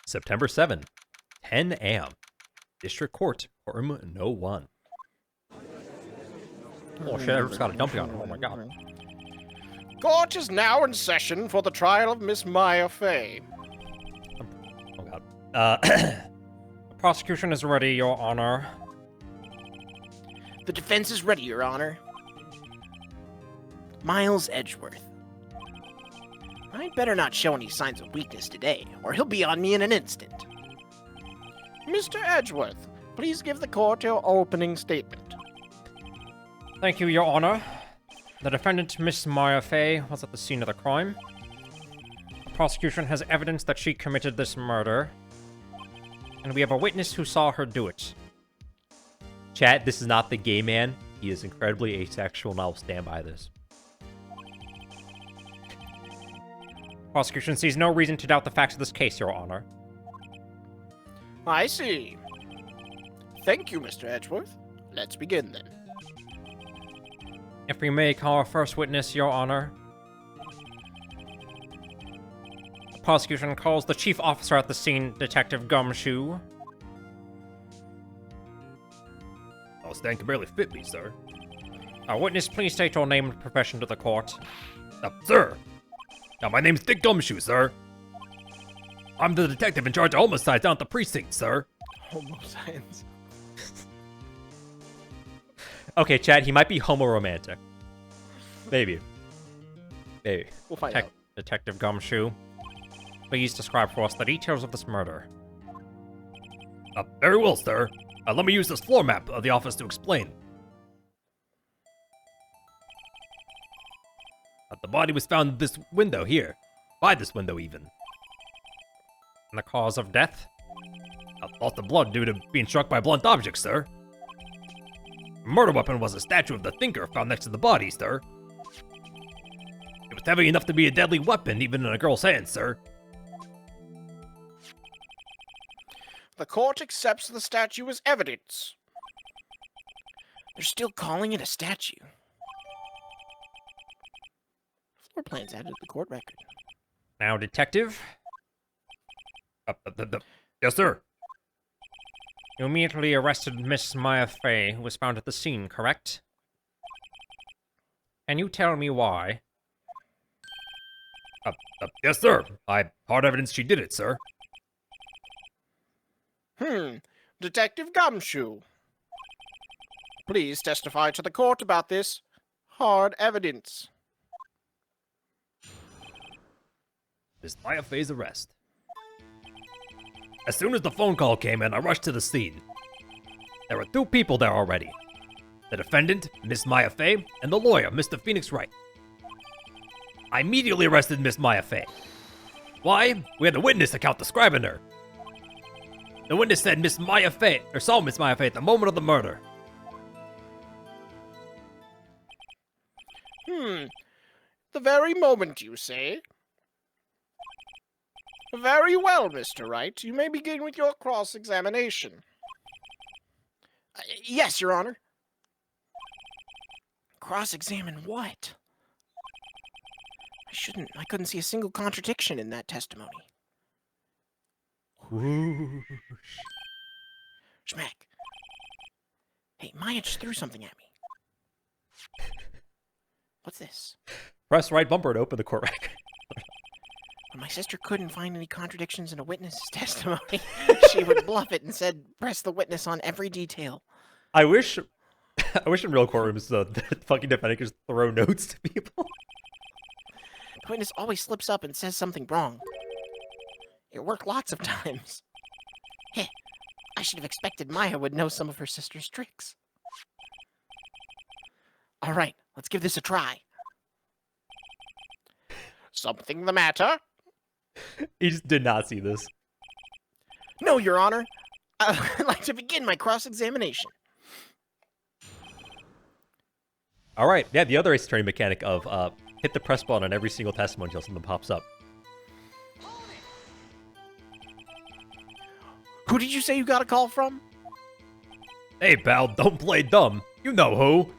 September 7, 10 a.m. District Court, Room No. 1. Oh shit, I just got a dumpy on her. Oh my god. Court is now in session for the trial of Miss Maya Fey. Oh god. The prosecution is ready, Your Honor. The defense is ready, Your Honor. Miles Edgeworth. I'd better not show any signs of weakness today, or he'll be on me in an instant. Mr. Edgeworth, please give the court your opening statement. Thank you, Your Honor. The defendant, Miss Maya Fey, was at the scene of the crime. The prosecution has evidence that she committed this murder, and we have a witness who saw her do it. Chat, this is not the gay man. He is incredibly asexual, and I will stand by this. Prosecution sees no reason to doubt the facts of this case, Your Honor. I see. Thank you, Mr. Edgeworth. Let's begin then. If we may call our first witness, Your Honor. The prosecution calls the chief officer at the scene, Detective Gumshoe. Oh, Stan can barely fit me, sir. Witness, please state your name and profession to the court. Sir! My name's Dick Gumshoe, sir. I'm the detective in charge of homicides down at the precinct, sir. Homicides. Okay, Chad, he might be homoromantic. Maybe. We'll find out. Detective Gumshoe, please describe for us the details of this murder. Very well, sir. Let me use this floor map of the office to explain. The body was found in this window here. By this window, even. And the cause of death? Loss of blood due to being struck by blunt objects, sir. The murder weapon was a statue of the Thinker found next to the body, sir. It was heavy enough to be a deadly weapon, even in a girl's hand, sir. The court accepts the statue as evidence. They're still calling it a statue. Floor plans added to the court record. Now, Detective? Yes, sir. You immediately arrested Miss Maya Fey, who was found at the scene, correct? Can you tell me why? Yes, sir. I hard evidence she did it, sir. Detective Gumshoe. Please testify to the court about this hard evidence. Miss Maya Fey's arrest. As soon as the phone call came in, I rushed to the scene. There were two people there already. The defendant, Miss Maya Fey, and the lawyer, Mr. Phoenix Wright. I immediately arrested Miss Maya Fey. Why? We had a witness account describing her. The witness said Miss Maya Fey, or saw Miss Maya Fey at the moment of the murder. The very moment, you say? Very well, Mr. Wright. You may begin with your cross-examination. Yes, Your Honor. Cross-examine what? I couldn't see a single contradiction in that testimony. Schmack. Hey, Maya just threw something at me. What's this? Press right bumper to open the court record. When my sister couldn't find any contradictions in a witness's testimony, she would bluff it and said, press the witness on every detail. I wish in real courtrooms the fucking defendant could just throw notes to people. The witness always slips up and says something wrong. It worked lots of times. Heh, I should have expected Maya would know some of her sister's tricks. All right, let's give this a try. Something the matter? He just did not see this. No, Your Honor. I'd like to begin my cross-examination. All right, yeah, the other ace attorney mechanic of hit the press button on every single testimony until something pops up. Who did you say you got a call from? Hey, pal, don't play dumb. You know who.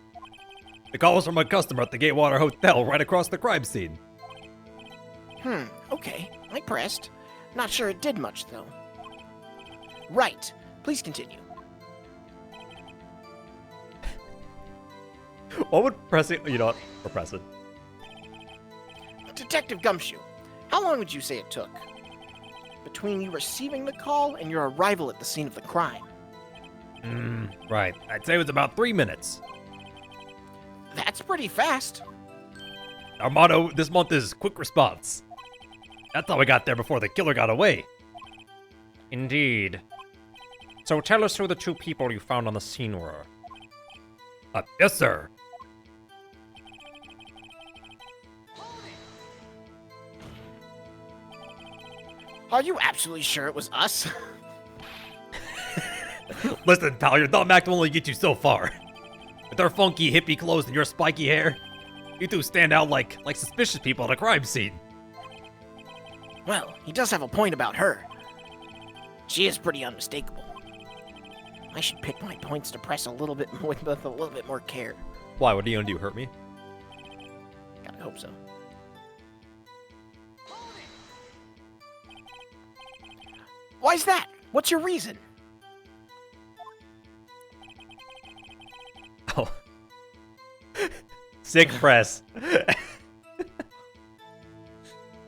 The call was from a customer at the Gatewater Hotel right across the crime scene. Okay. I pressed. Not sure it did much, though. Right. Please continue. What would pressing... You know what? We're pressing. Detective Gumshoe, how long would you say it took between you receiving the call and your arrival at the scene of the crime? Right. I'd say it was about 3 minutes. That's pretty fast. Our motto this month is quick response. That's how we got there before the killer got away. Indeed. So tell us who the two people you found on the scene were. Yes, sir. Are you absolutely sure it was us? Listen, pal, your dumb act will only get you so far. With our funky hippie clothes and your spiky hair, you two stand out like suspicious people at a crime scene. Well, he does have a point about her. She is pretty unmistakable. I should pick my points to press a little bit more, with a little bit more care. Why? What are you gonna do? Hurt me? Gotta hope so. Why's that? What's your reason? Oh. Sick press.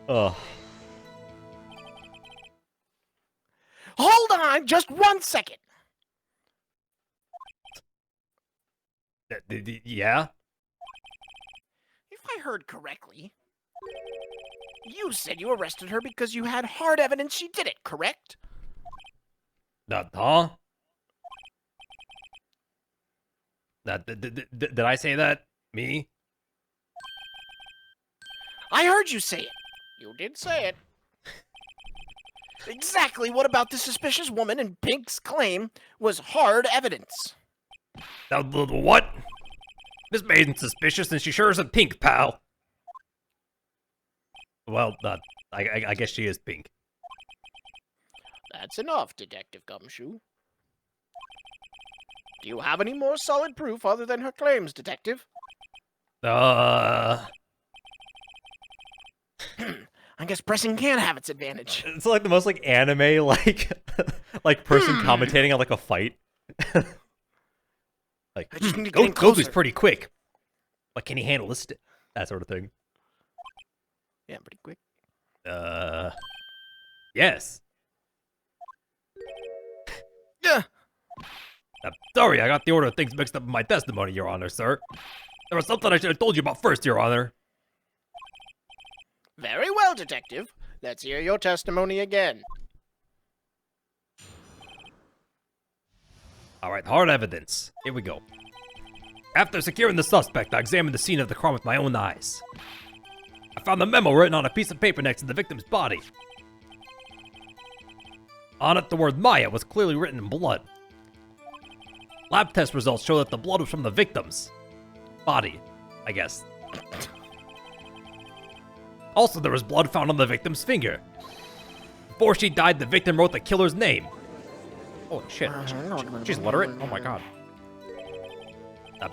Oh. Hold on, just 1 second. Yeah? If I heard correctly, you said you arrested her because you had hard evidence she did it, correct? Huh? Did I say that? Me? I heard you say it. You did say it. Exactly what about the suspicious woman in Pink's claim was hard evidence? What? This maiden's suspicious and she sure isn't pink, pal. Well, I guess she is pink. That's enough, Detective Gumshoe. Do you have any more solid proof other than her claims, Detective? Uh, I guess pressing can have its advantage. It's like the most like anime like like person commentating on like a fight. Like I just need to get in Goku's closer. pretty quick. But can he handle this? that sort of thing. Yeah, pretty quick. Yes. Yeah. Sorry, I got the order of things mixed up in my testimony, Your Honor, sir. There was something I should have told you about first, Your Honor. Very well, Detective. Let's hear your testimony again. Alright, hard evidence. Here we go. After securing the suspect, I examined the scene of the crime with my own eyes. I found the memo written on a piece of paper next to the victim's body. On it, the word Maya was clearly written in blood. Lab test results show that the blood was from the victim's body, I guess. Also, there was blood found on the victim's finger. Before she died, the victim wrote the killer's name. Holy shit. She's literate? Oh my god.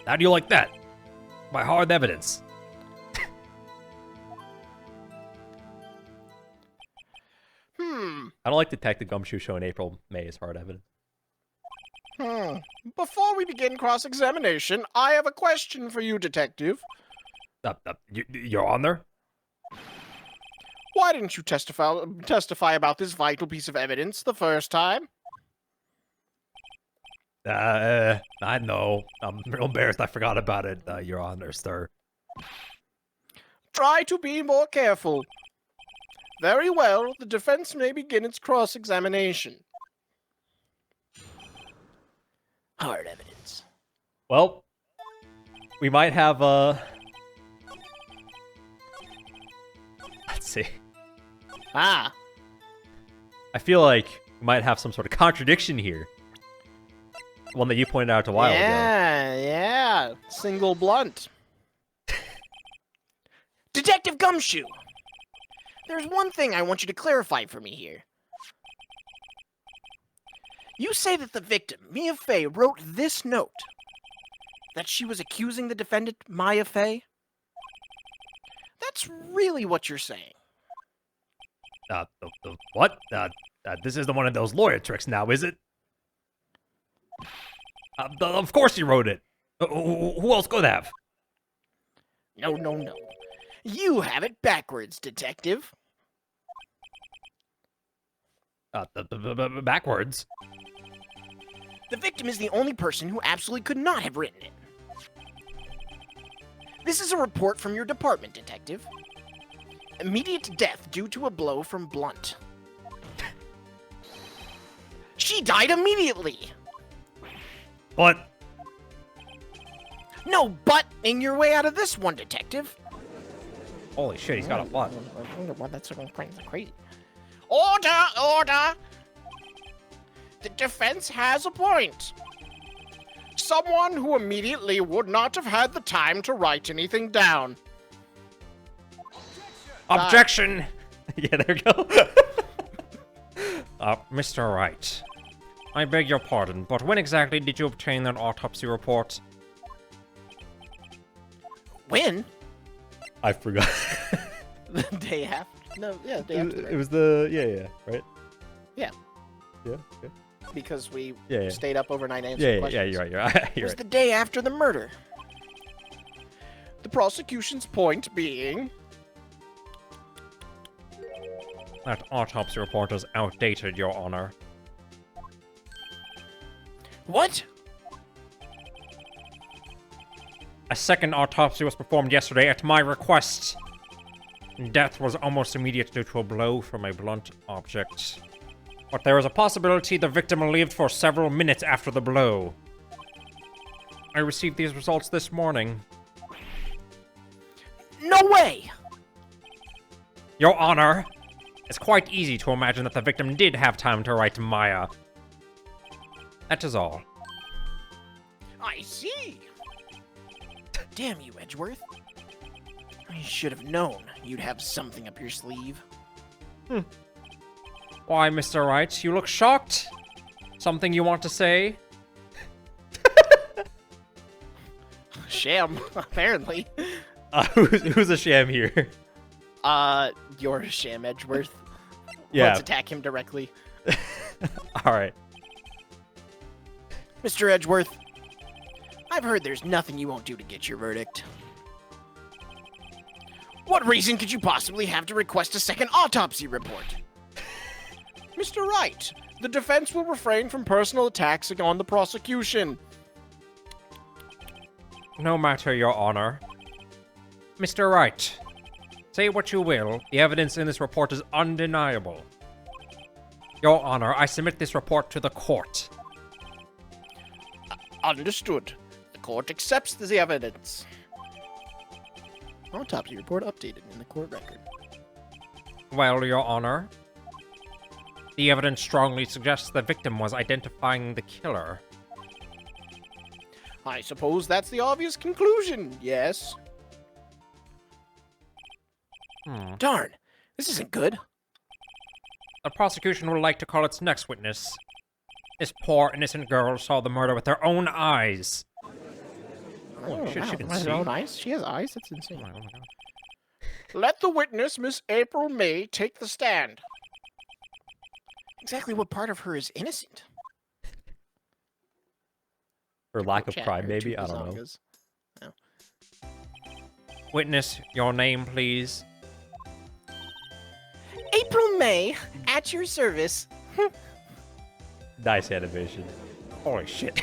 How do you like that? My hard evidence. I don't like Detective Gumshoe showing April May as hard evidence. Before we begin cross-examination, I have a question for you, Detective. Your Honor? Why didn't you testify about this vital piece of evidence the first time? I know. I'm real embarrassed I forgot about it, Your Honor, sir. Try to be more careful. Very well, the defense may begin its cross-examination. Hard evidence. Well, we might have let's see. Ah, I feel like we might have some sort of contradiction here. One that you pointed out a while ago. yeah, single blunt. Detective Gumshoe! There's one thing I want you to clarify for me here. You say that the victim, Mia Fey, wrote this note. That she was accusing the defendant, Maya Fey? That's really what you're saying. What? This isn't one of those lawyer tricks now, is it? Of course you wrote it. Who else could have? No, no, no. You have it backwards, detective. Backwards. The victim is the only person who absolutely could not have written it. This is a report from your department, detective. Immediate death due to a blow from Blunt. She died immediately! But No butting your way out of this one, detective. Holy shit, he's got a butt. Well, that's crazy. Order! Order! The defense has a point. Someone who immediately would not have had the time to write anything down. Objection! Yeah, there we go. Mr. Wright, I beg your pardon, but when exactly did you obtain that autopsy report? When? I forgot. The day after? No, yeah, the day after. Right? It was the right? Yeah. Yeah. Okay. Because we Yeah. stayed up overnight answering questions. Yeah, you're right, It you're was right. the day after the murder. The prosecution's point being... That autopsy report is outdated, Your Honor. What? A second autopsy was performed yesterday at my request. Death was almost immediate due to a blow from a blunt object. But there is a possibility the victim lived for several minutes after the blow. I received these results this morning. No way! Your Honor, it's quite easy to imagine that the victim did have time to write Maya. That is all. I see. Damn you, Edgeworth. I should have known you'd have something up your sleeve. Why, Mr. Wright, you look shocked? Something you want to say? Sham, apparently. Who's a sham here? You're Sham, Edgeworth. Yeah. Let's attack him directly. All right. Mr. Edgeworth, I've heard there's nothing you won't do to get your verdict. What reason could you possibly have to request a second autopsy report? Mr. Wright, the defense will refrain from personal attacks on the prosecution. No matter, Your Honor. Mr. Wright, say what you will, the evidence in this report is undeniable. Your Honor, I submit this report to the court. Understood. The court accepts the evidence. Autopsy report updated in the court record. Well, Your Honor, the evidence strongly suggests the victim was identifying the killer. I suppose that's the obvious conclusion, yes? Darn, this isn't good. The prosecution would like to call its next witness. This poor, innocent girl saw the murder with her own eyes. Holy shit, she can see. Her own eyes? She has eyes? That's insane. Oh my God. Let the witness, Miss April May, take the stand. Exactly what part of her is innocent? For lack of Chat crime, her maybe? two I don't know. bazongas. No. Witness, your name, please. April May, at your service. Nice animation. Holy shit.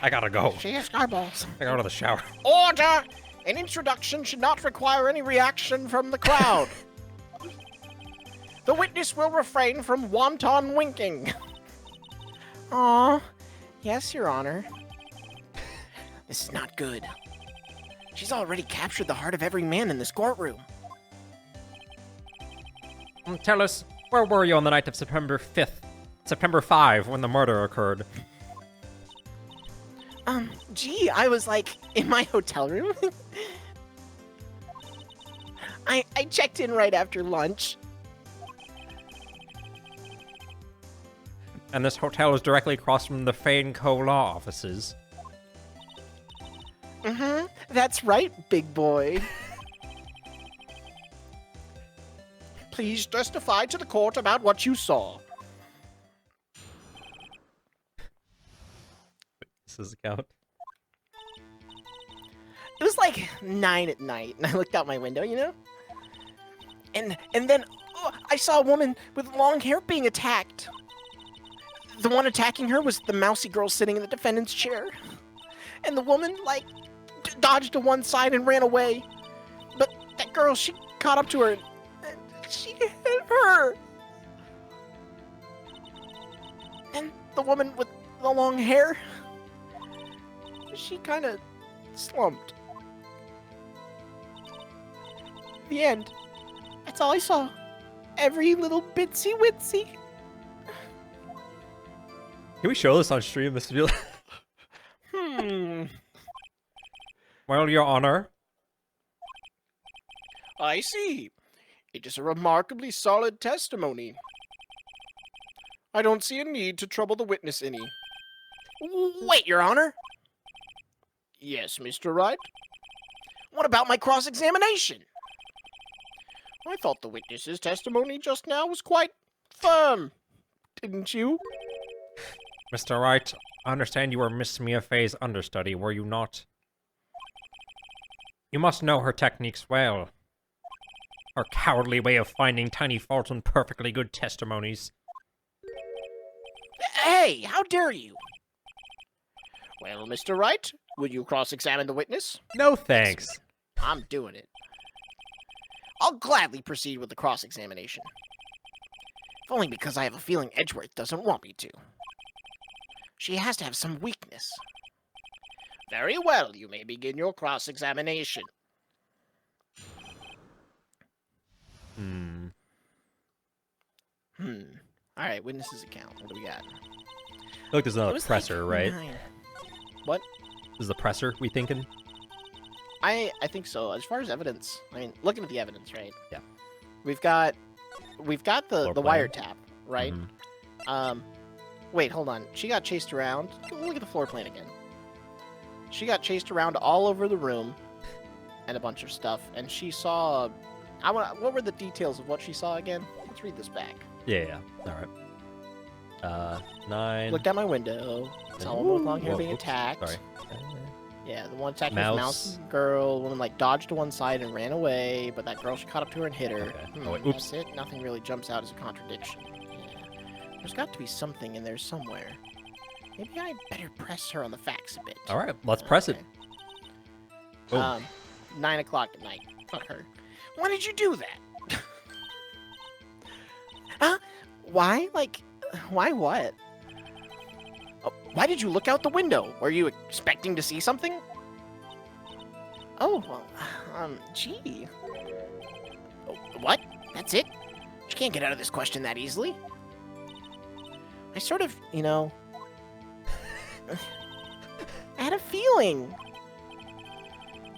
I gotta go. She has eyeballs. I gotta go to the shower. Order! An introduction should not require any reaction from the crowd. The witness will refrain from wanton winking. Aw, yes, Your Honor. This is not good. She's already captured the heart of every man in this courtroom. Tell us, where were you on the night of September 5, when the murder occurred? Gee, I was like in my hotel room. I checked in right after lunch. And this hotel is directly across from the Fane Co. law offices. Mm-hmm. That's right, big boy. Please testify to the court about what you saw. This is count. It was like 9 at night, and I looked out my window, you know? And then I saw a woman with long hair being attacked. The one attacking her was the mousy girl sitting in the defendant's chair. And the woman, like, dodged to one side and ran away. But that girl, she caught up to her, and she hit her. And the woman with the long hair, she kind of slumped. The end. That's all I saw. Every little bitsy witsy. Can we show this on stream? This would be like... Well, Your Honor. I see. It is a remarkably solid testimony. I don't see a need to trouble the witness any. Wait, Your Honor. Yes, Mr. Wright? What about my cross-examination? I thought the witness's testimony just now was quite firm, didn't you? Mr. Wright, I understand you were Miss Mia Fey's understudy, were you not? You must know her techniques well. Her cowardly way of finding tiny faults in perfectly good testimonies. Hey, how dare you? Well, Mr. Wright, would you cross-examine the witness? No thanks. I'm doing it. I'll gladly proceed with the cross-examination. If only because I have a feeling Edgeworth doesn't want me to. She has to have some weakness. Very well, you may begin your cross-examination. Alright, witnesses account. What do we got? Look, there's It another was presser, like right? 9. What? This is the presser we thinking? I think so. As far as evidence, I mean, looking at the evidence, right? Yeah. We've got the Floor plan. wiretap, right? Mhm. Wait, hold on. She got chased around. Look at the floor plan again. She got chased around all over the room and a bunch of stuff, and she saw. What were the details of what she saw again? Let's read this back. Yeah. All right. 9. Looked out my window. Saw a woman with long hair Whoa, being oops, attacked. Sorry. Yeah, the one attacking Mouse. was mouse girl. Woman like dodged to one side and ran away, but that girl she caught up to her and hit her. Okay. Oh, wait, oops. That's it. Nothing really jumps out as a contradiction. Yeah. There's got to be something in there somewhere. Maybe I better press her on the facts a bit. All right, let's press it. Boom. 9 o'clock at night. Fuck her. Why did you do that? Huh? Why? Like, why what? Oh, why did you look out the window? Were you expecting to see something? Oh, well, gee. Oh, what? That's it? You can't get out of this question that easily. I sort of, you know... I had a feeling.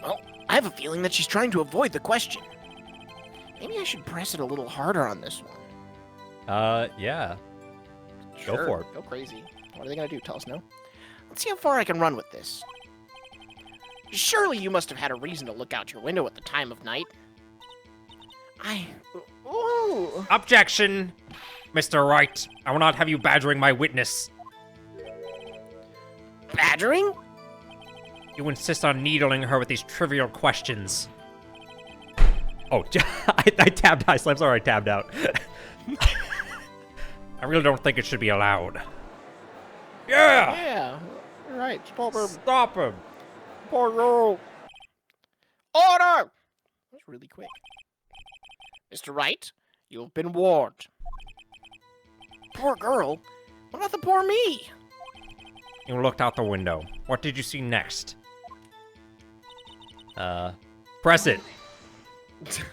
Well, I have a feeling that she's trying to avoid the question. Maybe I should press it a little harder on this one. Yeah. Go Sure, for it. Go crazy. What are they gonna do? Tell us no? Let's see how far I can run with this. Surely you must have had a reason to look out your window at the time of night. Ooh. Objection! Mr. Wright, I will not have you badgering my witness. Badgering? You insist on needling her with these trivial questions. Oh, I tabbed. I'm sorry, I tabbed out. I really don't think it should be allowed. Yeah! Yeah. Right. Stop him! Poor girl. Order! That was really quick. Mr. Wright, you have been warned. Poor girl? What about the poor me? You looked out the window. What did you see next? Press it. The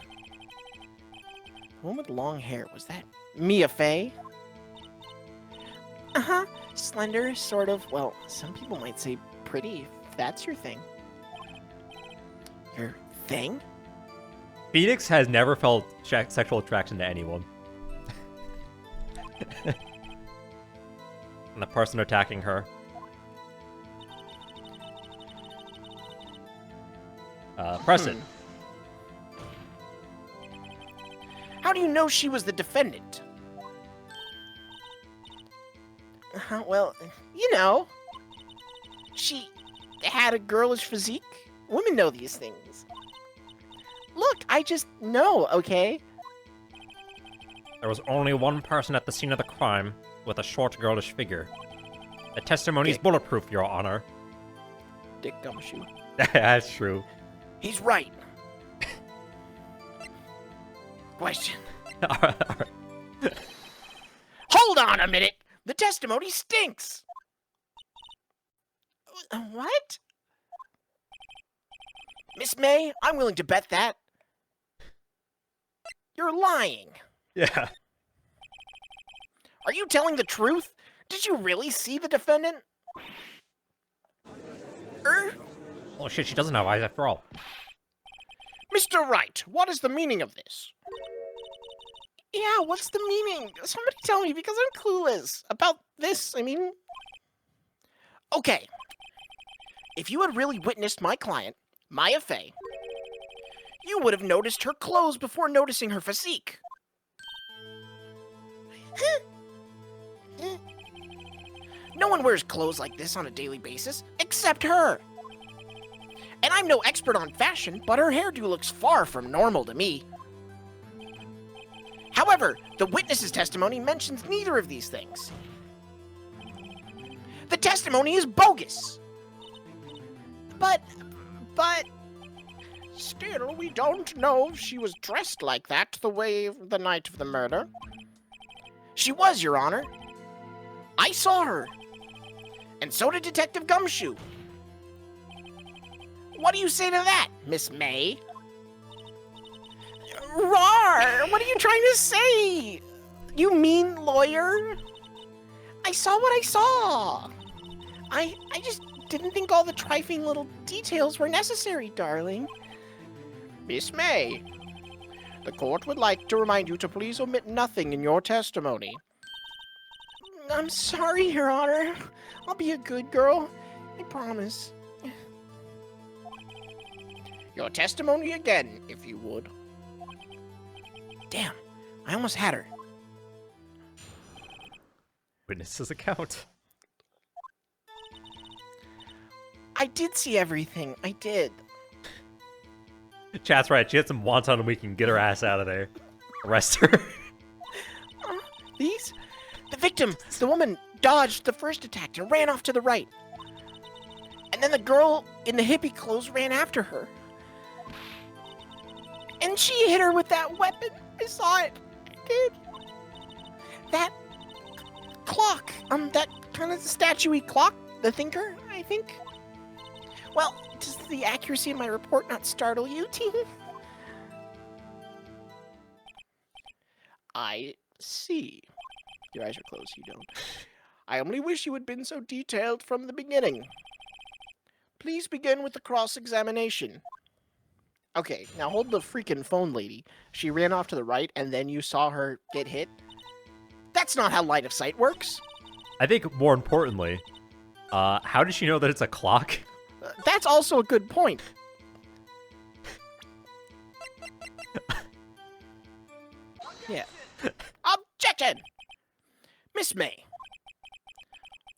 woman with long hair, was that Mia Fey? Uh-huh. Slender, sort of, well, some people might say pretty, if that's your thing. Your thing? Phoenix has never felt sexual attraction to anyone. And the person attacking her. Press it. How do you know she was the defendant? Well, you know, she had a girlish physique. Women know these things. Look, I just know, okay? There was only one person at the scene of the crime with a short, girlish figure. The testimony is bulletproof, Your Honor. Dick Gumshoe. That's true. He's right. Question. Hold on a minute. The testimony stinks. What? Miss May, I'm willing to bet that. You're lying. Yeah. Are you telling the truth? Did you really see the defendant? Oh shit, she doesn't have eyes after all. Mr. Wright, what is the meaning of this? Yeah, what's the meaning? Somebody tell me, because I'm clueless about this, I mean... Okay. If you had really witnessed my client, Maya Fey, you would have noticed her clothes before noticing her physique. No one wears clothes like this on a daily basis, except her. And I'm no expert on fashion, but her hairdo looks far from normal to me. However, the witness's testimony mentions neither of these things. The testimony is bogus. But... Still, we don't know if she was dressed like that the night of the murder. She was, Your Honor. I saw her. And so did Detective Gumshoe. What do you say to that, Miss May? Rawr! What are you trying to say? You mean lawyer? I saw what I saw. I just didn't think all the trifling little details were necessary, darling. Miss May, the court would like to remind you to please omit nothing in your testimony. I'm sorry, Your Honor. I'll be a good girl. I promise. Your testimony again, if you would. Damn, I almost had her. Witness's account. I did see everything. I did. Chat's right. She had some wonton and we can get her ass out of there. Arrest her. These? The victim, the woman, dodged the first attack and ran off to the right. And then the girl in the hippie clothes ran after her. And she hit her with that weapon. I saw it. I did. That clock. That kind of statue-y clock. The thinker, I think. Well, does the accuracy of my report not startle you, team? I see. Your eyes are closed, you don't. I only wish you had been so detailed from the beginning. Please begin with the cross-examination. Okay, now hold the freaking phone, lady. She ran off to the right, and then you saw her get hit? That's not how line of sight works. I think more importantly, how did she know that it's a clock? That's also a good point. Yeah. Objection! Miss May,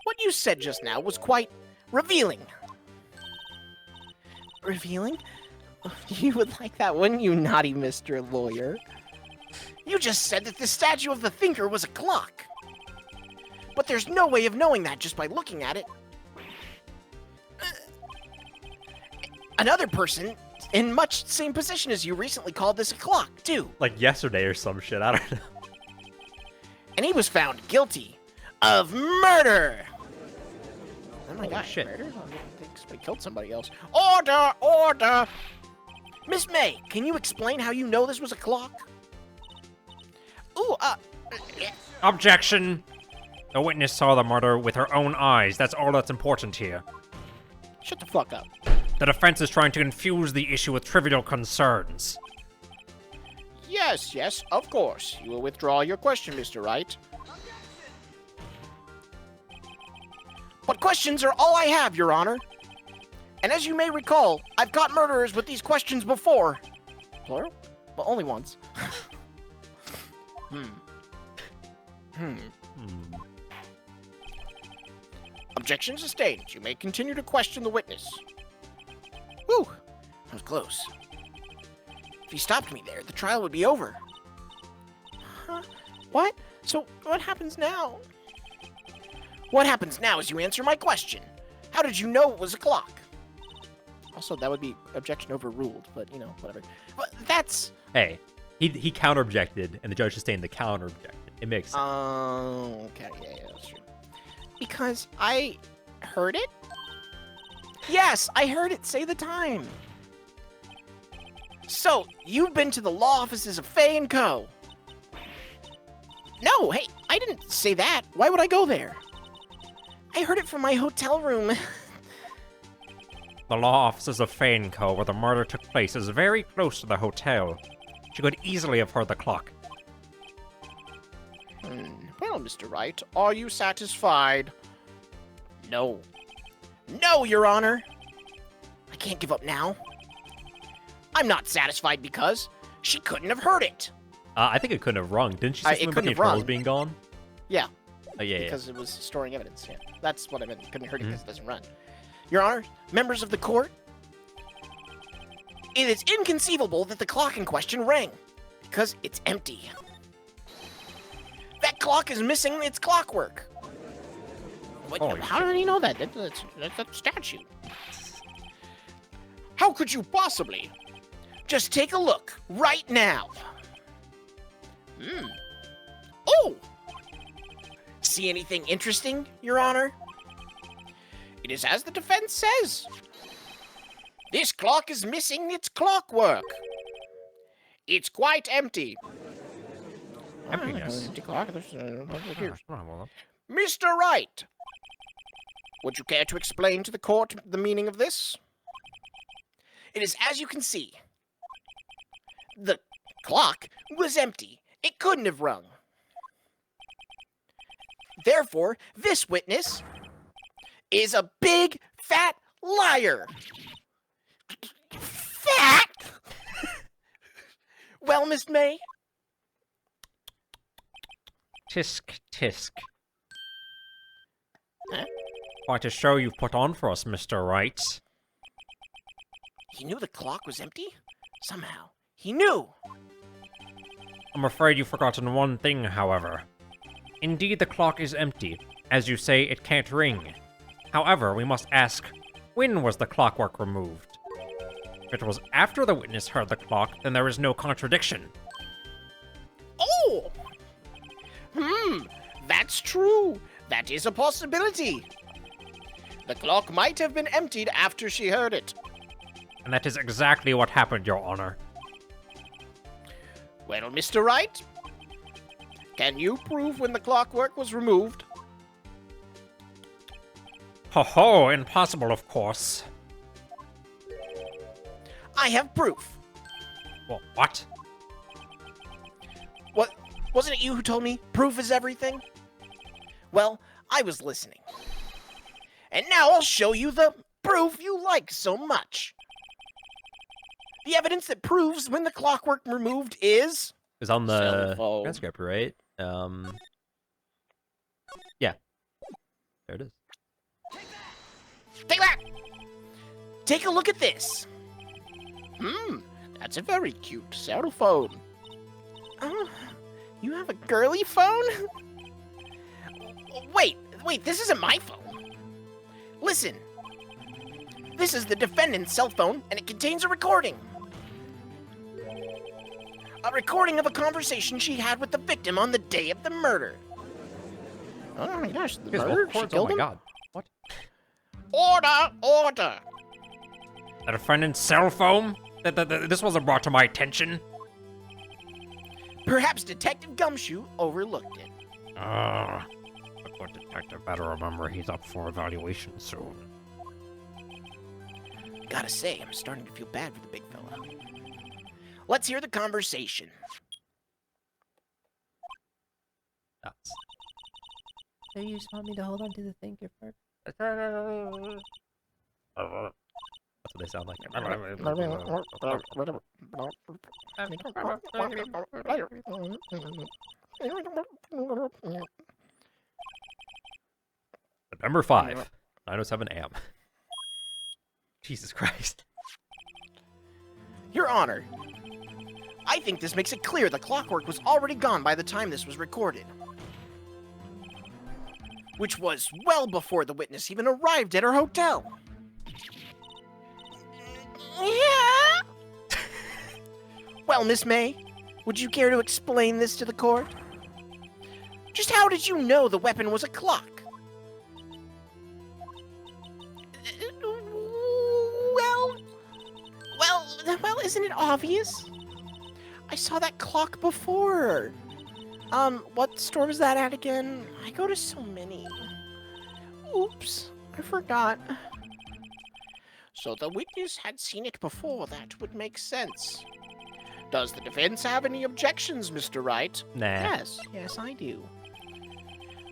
what you said just now was quite revealing. Revealing? You would like that, wouldn't you, naughty Mr. Lawyer? You just said that the statue of the thinker was a clock. But there's no way of knowing that just by looking at it. Another person in much the same position as you recently called this a clock, too. Like yesterday or some shit. I don't know. And he was found guilty of murder. Oh my god, shit. Murder? I think somebody killed somebody else. Order! Order! Miss May, can you explain how you know this was a clock? Ooh, Objection! The witness saw the murder with her own eyes. That's all that's important here. Shut the fuck up. The defense is trying to confuse the issue with trivial concerns. Yes, of course. You will withdraw your question, Mr. Wright. But questions are all I have, Your Honor. And as you may recall, I've caught murderers with these questions before. Plural? Well, only once. Objection sustained. You may continue to question the witness. Whew, that was close. If he stopped me there, the trial would be over. Huh? What? So, what happens now? What happens now is you answer my question. How did you know it was a clock? Also, that would be objection overruled, but, you know, whatever. But that's... Hey, he counter-objected, and the judge sustained the counter-objection. It makes sense. Okay, yeah, that's true. Because I heard it? Yes, I heard it say the time. So, you've been to the law offices of Faye & Co. No, hey, I didn't say that. Why would I go there? I heard it from my hotel room. The law offices of Faye & Co., where the murder took place, is very close to the hotel. She could easily have heard the clock. Well, Mr. Wright, are you satisfied? No. No, Your Honor. I can't give up now. I'm not satisfied because she couldn't have heard it. I think it couldn't have rung. Didn't she say something about the controls being gone? Yeah. Oh, yeah, Because it was storing evidence. Yeah, that's what I meant. Couldn't hurt it because it doesn't run. Your Honor, members of the court, it is inconceivable that the clock in question rang because it's empty. That clock is missing its clockwork. What, how did he know that? That's a statute. How could you possibly? Just take a look right now. Oh! See anything interesting, Your Honor? It is as the defense says. This clock is missing its clockwork. It's quite empty. Emptiness. Empty clock. Mr. Wright, would you care to explain to the court the meaning of this? It is as you can see. The clock was empty. It couldn't have rung. Therefore, this witness is a big, fat liar. Fat? Well, Miss May? Tisk, tisk. Huh? Quite a show you've put on for us, Mr. Wright. He knew the clock was empty? Somehow. He knew! I'm afraid you've forgotten one thing, however. Indeed, the clock is empty. As you say, it can't ring. However, we must ask, when was the clockwork removed? If it was after the witness heard the clock, then there is no contradiction. Oh! That's true. That is a possibility. The clock might have been emptied after she heard it. And that is exactly what happened, Your Honor. Well, Mr. Wright, can you prove when the clockwork was removed? Ho-ho, impossible, of course. I have proof. Well, what? What? Wasn't it you who told me proof is everything? Well, I was listening. And now I'll show you the proof you like so much. The evidence that proves when the clockwork removed is... It's on the Cell phone. transcript, right? Yeah. There it is. Take that! Take a look at this. That's a very cute cell phone. You have a girly phone? Wait, this isn't my phone. Listen. This is the defendant's cell phone, and it contains a recording. A recording of a conversation she had with the victim on the day of the murder. Oh my gosh, the murder? She Oh killed my him? god. What? Order! Order! The defendant's cell phone? This wasn't brought to my attention. Perhaps Detective Gumshoe overlooked it. The court detective better remember he's up for evaluation soon. Gotta say, I'm starting to feel bad for the big fella. Let's hear the conversation. Nuts. So you just want me to hold on to the thing first? That's what they sound like. September 5, 9:07 a.m. Jesus Christ. Your Honor, I think this makes it clear the clockwork was already gone by the time this was recorded. Which was well before the witness even arrived at her hotel. Yeah. Well, Miss May, would you care to explain this to the court? Just how did you know the weapon was a clock? Well, isn't it obvious? I saw that clock before. What store was that at again? I go to so many. Oops, I forgot. So the witness had seen it before. That would make sense. Does the defense have any objections, Mr. Wright? Nah. Yes, I do.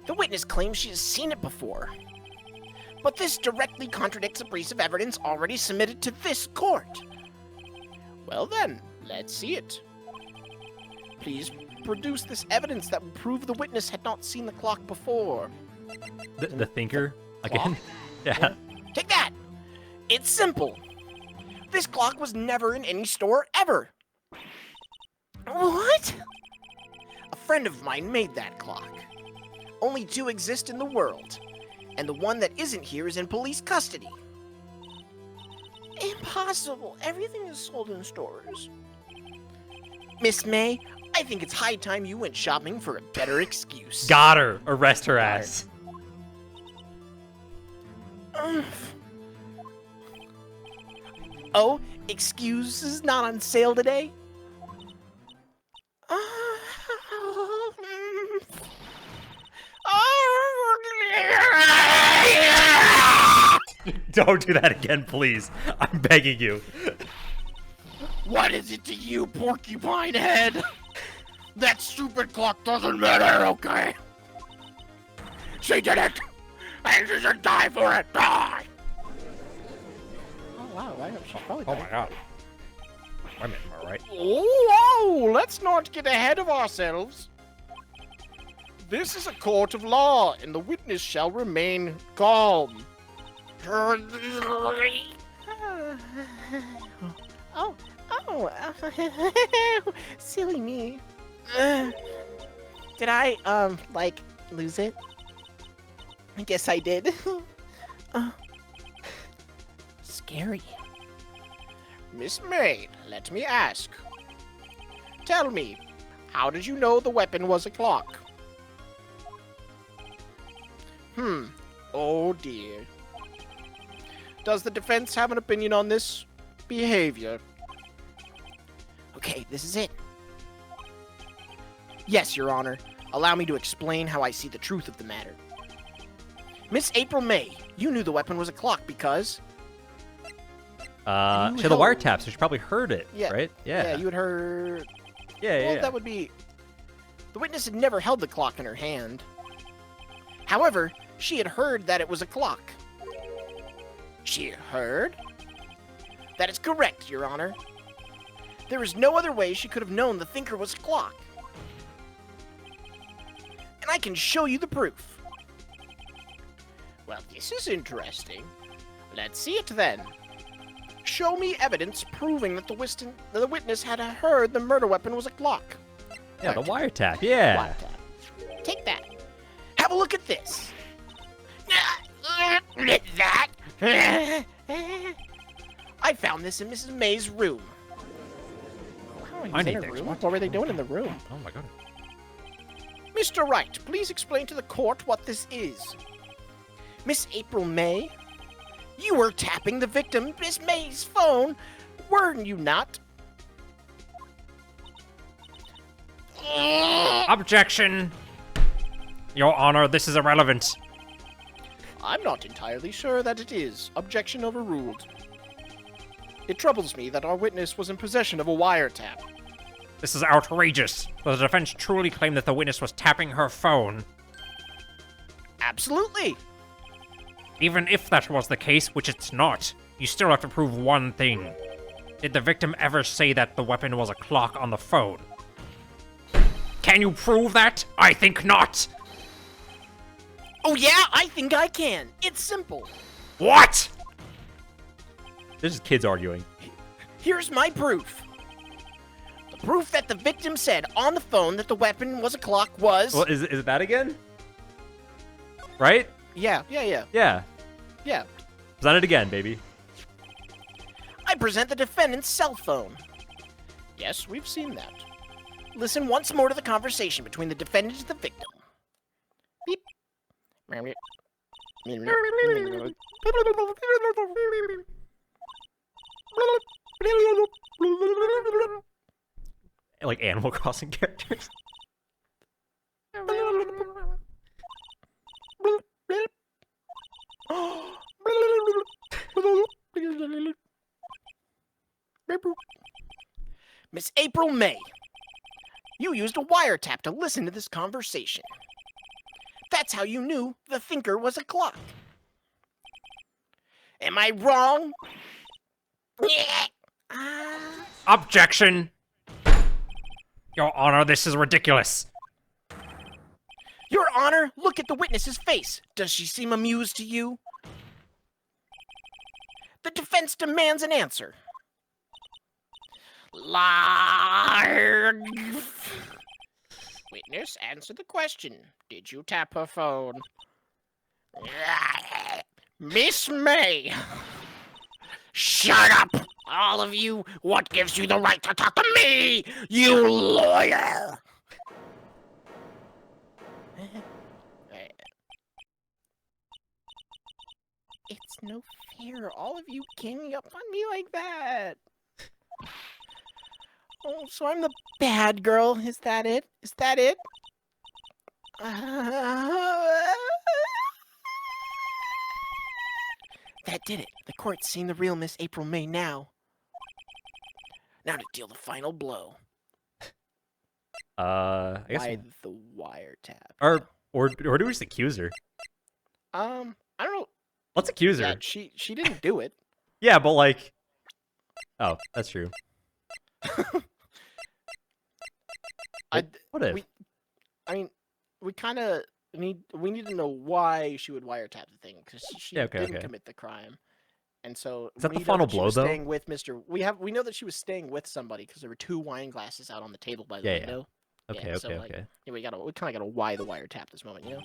The witness claims she has seen it before. But this directly contradicts a piece of evidence already submitted to this court. Well then, let's see it. Please produce this evidence that would prove the witness had not seen the clock before. The thinker? Again? Clock? Yeah. Take that! It's simple. This clock was never in any store ever. What? A friend of mine made that clock. Only 2 exist in the world, and the one that isn't here is in police custody. Impossible. Everything is sold in stores. Miss May, I think it's high time you went shopping for a better excuse. Got her. Arrest her ass. Oh, excuses not on sale today? Don't do that again, please. I'm begging you. What is it to you, porcupine head? That stupid clock doesn't matter, okay? She did it! And she should die for it! Die! Oh, wow, she's probably Oh my god. I mean, am I right? Whoa! Let's not get ahead of ourselves. This is a court of law, and the witness shall remain calm. Oh, silly me. Did I, lose it? I guess I did. Scary. Miss May, let me ask. Tell me, how did you know the weapon was a clock? Oh dear. Does the defense have an opinion on this behavior? Okay, this is it. Yes, Your Honor. Allow me to explain how I see the truth of the matter. Miss April May, you knew the weapon was a clock because... She had the wiretap, so she probably heard it, Yeah. right? Yeah. Yeah, you had heard... Yeah. Well, that would be... The witness had never held the clock in her hand. However, she had heard that it was a clock. She heard? That is correct, Your Honor. There is no other way she could have known the thinker was a clock. And I can show you the proof. Well, this is interesting. Let's see it then. Show me evidence proving that the witness had heard the murder weapon was a clock. Yeah, the wiretap, yeah. Wiretap. Take that. Have a look at this. That. I found this in Mrs. May's room. Wow, I he's need in her things. room? What were they doing in the room? Oh my god. Mr. Wright, please explain to the court what this is. Miss April May, you were tapping the victim, Miss May's phone, were you not? Objection! Your Honor, this is irrelevant. I'm not entirely sure that it is. Objection overruled. It troubles me that our witness was in possession of a wiretap. This is outrageous. Does the defense truly claim that the witness was tapping her phone? Absolutely. Even if that was the case, which it's not, you still have to prove one thing. Did the victim ever say that the weapon was a clock on the phone? Can you prove that? I think not. Oh yeah, I think I can. It's simple. What? This is kids arguing. Here's my proof. The proof that the victim said on the phone that the weapon was a clock was... Well, is it that again? Right? Yeah. Yeah. Present it again, baby. I present the defendant's cell phone. Yes, we've seen that. Listen once more to the conversation between the defendant and the victim. Beep. Like Animal Crossing characters. Miss April May, you used a wiretap to listen to this conversation. That's how you knew the thinker was a clock. Am I wrong? Objection! Your Honor, this is ridiculous. Your Honor, look at the witness's face. Does she seem amused to you? The defense demands an answer. Liar. Witness, answer the question. Did you tap her phone? Miss May. Shut up, all of you. What gives you the right to talk to me, you lawyer? It's no fair, all of you ganging up on me like that. Oh, so I'm the bad girl. Is that it? Is that it? That did it. The court's seen the real Miss April May now. Now to deal the final blow. I guess. Why the wiretap? Or do we just accuse her? I don't know. Let's accuse her. Yeah, she didn't do it. Yeah, but like. Oh, that's true. What if? We kind of need to know why she would wiretap the thing, because she didn't commit the crime, and so is that we the know final that she blow was though? Staying with Mr. We know that she was staying with somebody because there were 2 wine glasses out on the table by the window. Okay, Yeah, okay, so, like, okay. Yeah, we kind of gotta why the wiretap this moment, you know.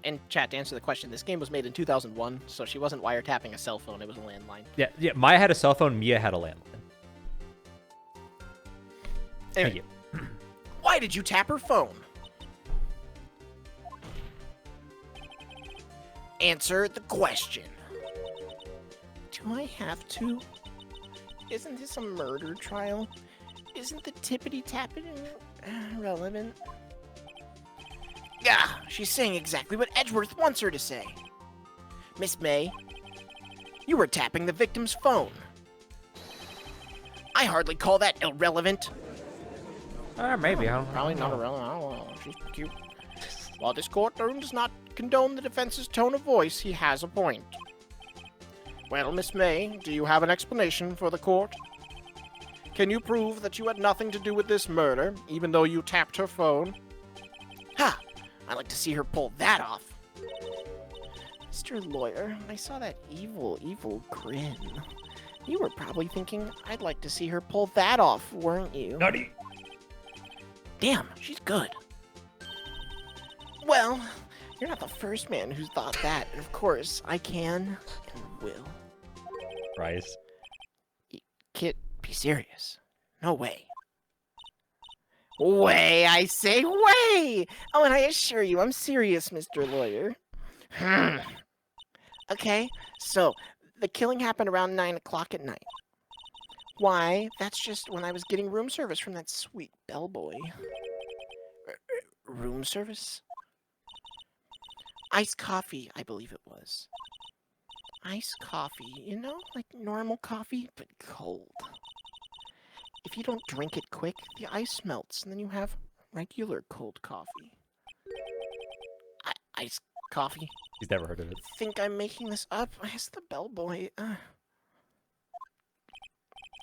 And chat, to answer the question, this game was made in 2001, so she wasn't wiretapping a cell phone; it was a landline. Yeah. Maya had a cell phone. Mia had a landline. Anyway, Thank you. why did you tap her phone? Answer the question. Do I have to? Isn't this a murder trial? Isn't the tippity-tapping relevant? Yeah, she's saying exactly what Edgeworth wants her to say. Miss May, you were tapping the victim's phone. I hardly call that irrelevant. Maybe. I don't Probably not irrelevant. I don't know. She's cute. While this courtroom does not condone the defense's tone of voice, he has a point. Well, Miss May, do you have an explanation for the court? Can you prove that you had nothing to do with this murder, even though you tapped her phone? Ha! I'd like to see her pull that off. Mr. Lawyer, I saw that evil grin. You were probably thinking, I'd like to see her pull that off, weren't you? Nutty. Damn, she's good. Well, you're not the first man who's thought that, and of course, I can and will. Rice. Kid, be serious. No way. Way, I say way! Oh, and I assure you, I'm serious, Mr. Lawyer. Okay, so, the killing happened around 9 o'clock at night. Why, that's just when I was getting room service from that sweet bellboy. Room service? Iced coffee, I believe it was. Iced coffee, you know, like normal coffee, but cold. If you don't drink it quick, the ice melts, and then you have regular cold coffee. Iced coffee? He's never heard of it. Think I'm making this up? Ask the bellboy.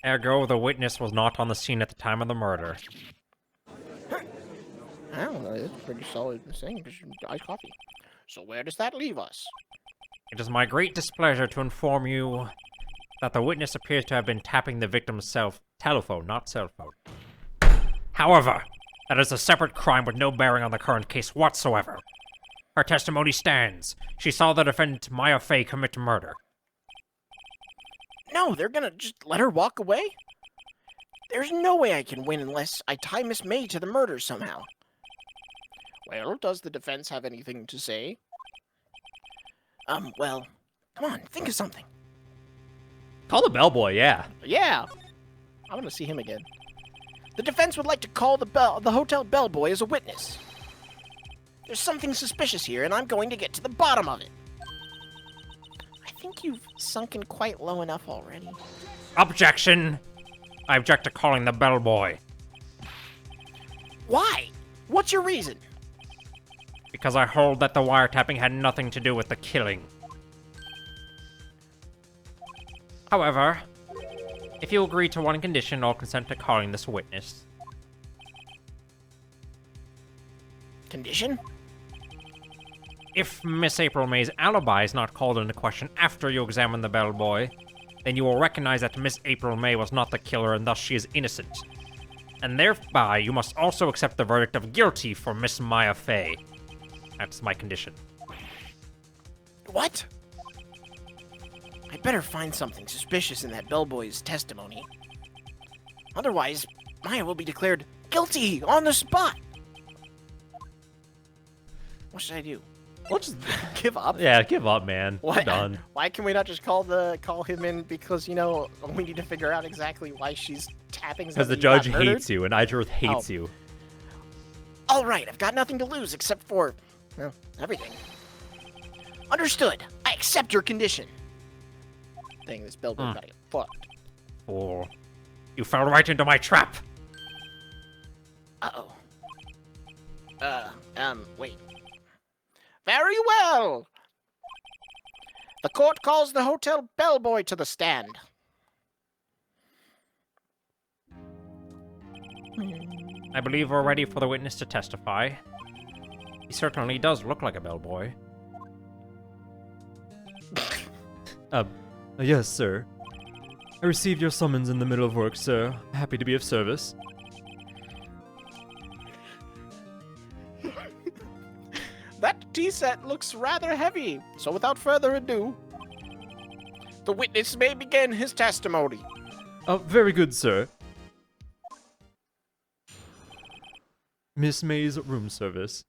Ergo, the witness was not on the scene at the time of the murder. Oh, that's pretty solid thing. Iced coffee. So where does that leave us? It is my great displeasure to inform you that the witness appears to have been tapping the victim's telephone, not cell phone. However, that is a separate crime with no bearing on the current case whatsoever. Her testimony stands. She saw the defendant, Maya Fey, commit murder. No, they're gonna just let her walk away? There's no way I can win unless I tie Miss May to the murder somehow. Well, does the defense have anything to say? Well, come on, think of something. Call the bellboy, yeah. Yeah, I want to see him again. The defense would like to call the hotel bellboy as a witness. There's something suspicious here, and I'm going to get to the bottom of it. I think you've sunken quite low enough already. Objection! I object to calling the bellboy. Why? What's your reason? Because I hold that the wiretapping had nothing to do with the killing. However, if you agree to one condition, I'll consent to calling this witness. Condition? If Miss April May's alibi is not called into question after you examine the bellboy, then you will recognize that Miss April May was not the killer and thus she is innocent. And thereby, you must also accept the verdict of guilty for Miss Maya Fey. That's my condition. What? I better find something suspicious in that bellboy's testimony. Otherwise, Maya will be declared guilty on the spot. What should I do? We'll just Give up? yeah, give up, man. Why, We're done. Why can we not just call him in? Because, you know, we need to figure out exactly why she's tapping Because the somebody who judge got murdered? hates you, and Idruth hates Oh. you. All right, I've got nothing to lose except for, well, everything. Understood. I accept your condition. Dang, this bellboy gotta get fucked. Or you fell right into my trap. Uh-oh. Wait. Very well. The court calls the hotel bellboy to the stand. I believe we're ready for the witness to testify. He certainly does look like a bellboy. Yes, sir. I received your summons in the middle of work, sir. Happy to be of service. That tea set looks rather heavy, so without further ado, the witness may begin his testimony. Very good, sir. Miss May's room service.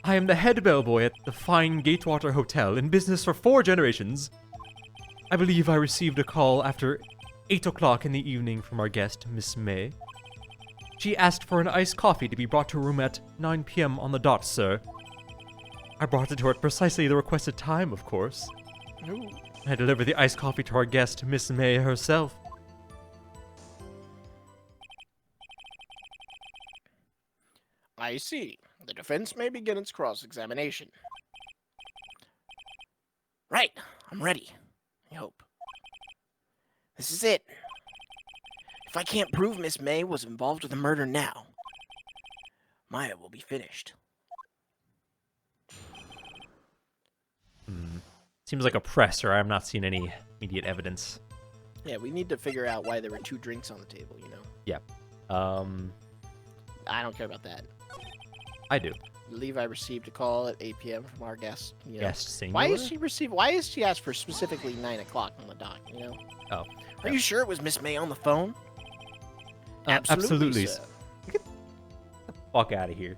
I am the head bellboy at the fine Gatewater Hotel, in business for 4 generations. I believe I received a call after 8 o'clock in the evening from our guest, Miss May. She asked for an iced coffee to be brought to her room at 9 p.m. on the dot, sir. I brought it to her at precisely the requested time, of course. I delivered the iced coffee to our guest, Miss May herself. I see. The defense may begin its cross-examination. Right. I'm ready. I hope. This is it. If I can't prove Miss May was involved with the murder now, Maya will be finished. Seems like a presser. I'm not seeing any immediate evidence. Yeah, we need to figure out why there were 2 drinks on the table, you know? Yep. I don't care about that. I do. I believe I received a call at 8 p.m. from our guest. You know? Guest singular? Why is she asked for specifically 9 o'clock on the dot, you know? Oh. Are you sure it was Miss May on the phone? Absolutely. Sir. Fuck out of here.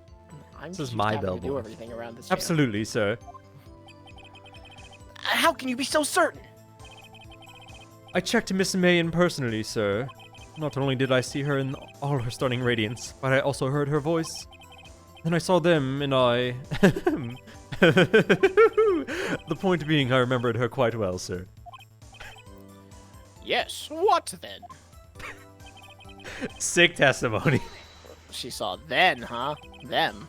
I'm This is just my having to do bellboy. everything around this town. Absolutely, sir. How can you be so certain? I checked Miss May in personally, sir. Not only did I see her in all her stunning radiance, but I also heard her voice. Then I saw them, and I... The point being, I remembered her quite well, sir. Yes, what then? Sick testimony. She saw then, huh? Them.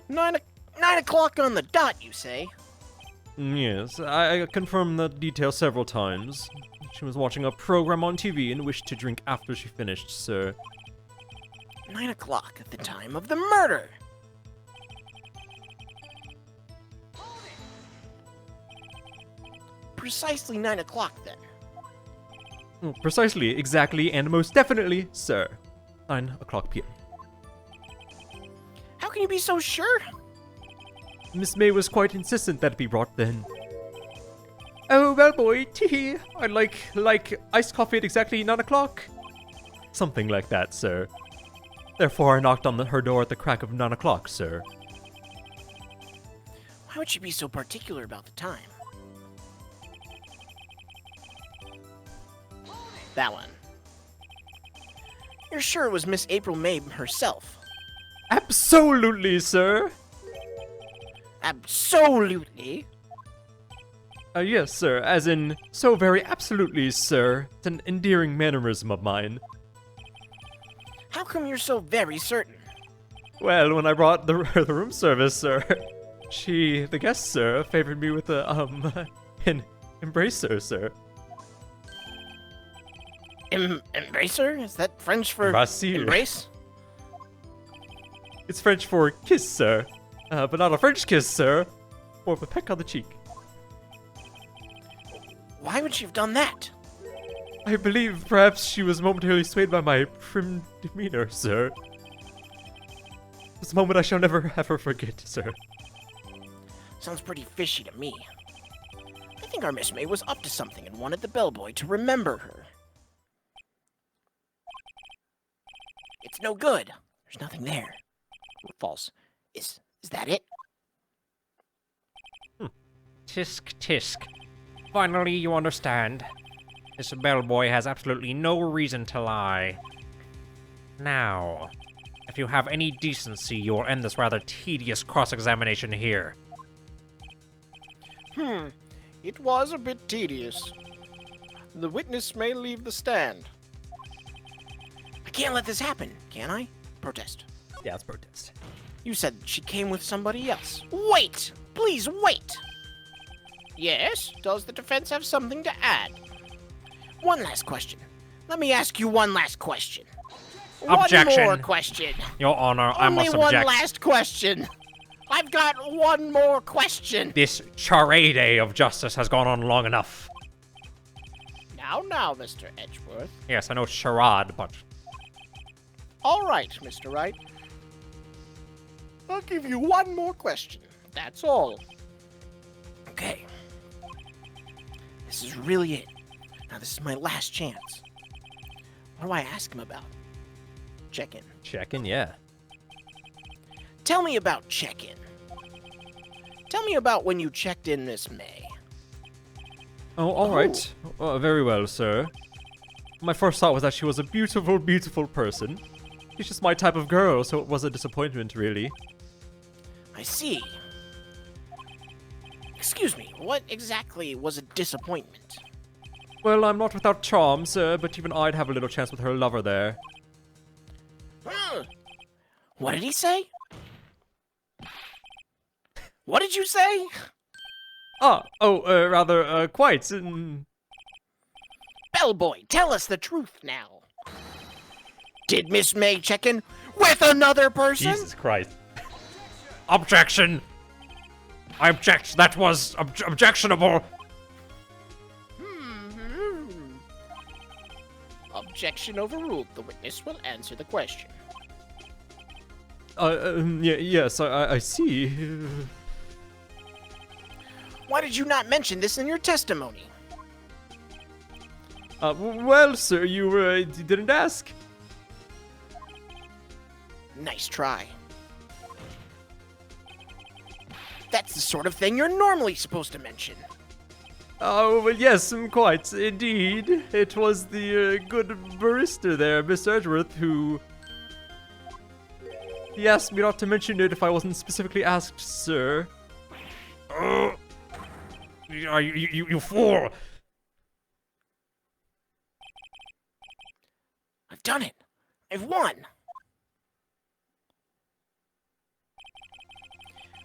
9 o'clock on the dot, you say? Yes, I confirmed the detail several times. She was watching a program on TV and wished to drink after she finished, sir. 9 o'clock at the time of the murder. Precisely 9 o'clock, then. Precisely, exactly, and most definitely, sir. 9 o'clock p.m. How can you be so sure? Miss May was quite insistent that it be brought then. Oh, well, boy, tee I'd like iced coffee at exactly 9 o'clock. Something like that, sir. Therefore, I knocked on her door at the crack of 9 o'clock, sir. Why would she be so particular about the time? That one. You're sure it was Miss April May herself? Absolutely, sir. Absolutely. Yes, sir, as in, so very absolutely, sir. It's an endearing mannerism of mine. How come you're so very certain? Well, when I brought the room service, sir, the guest, sir, favored me with an embracer, sir. Embracer? Is that French for Embrassir. embrace? It's French for kiss, sir. But not a French kiss, sir. More of a peck on the cheek. Why would she have done that? I believe perhaps she was momentarily swayed by my prim demeanor, sir. It's a moment I shall never ever forget, sir. Sounds pretty fishy to me. I think our Miss May was up to something and wanted the bellboy to remember her. It's no good. There's nothing there. False. Is that it? Tisk tisk. Finally, you understand. This bellboy has absolutely no reason to lie. Now, if you have any decency, you will end this rather tedious cross-examination here. It was a bit tedious. The witness may leave the stand. I can't let this happen, can I? Protest. Yeah, it's protest. You said she came with somebody else. Wait! Please wait! Yes? Does the defense have something to add? One last question. Let me ask you one last question. Objection. One more question. Your Honor, I Only must one object. last question. I've got one more question. This charade of justice has gone on long enough. Now, Mr. Edgeworth. Yes, I know charade, but... All right, Mr. Wright. I'll give you one more question. That's all. Okay. This is really it. Now, this is my last chance. What do I ask him about? Check-in. Checking, yeah. Tell me about check-in. Tell me about when you checked in Miss May. Oh, all right. Very well, sir. My first thought was that she was a beautiful, beautiful person. She's just my type of girl, so it was a disappointment, really. I see. Excuse me, what exactly was a disappointment? Well, I'm not without charm, sir, but even I'd have a little chance with her lover there. What did he say? What did you say? Quite. Bellboy, tell us the truth now. Did Miss May check in with another person? Jesus Christ. Objection! I object. That was objectionable. Objection overruled. The witness will answer the question. Yes, I see. Why did you not mention this in your testimony? Well, sir, you didn't ask. Nice try. That's the sort of thing you're normally supposed to mention. Oh, well, yes, quite, indeed. It was the good barista there, Miss Edgeworth, who... He asked me not to mention it if I wasn't specifically asked, sir. You fool! I've done it. I've won.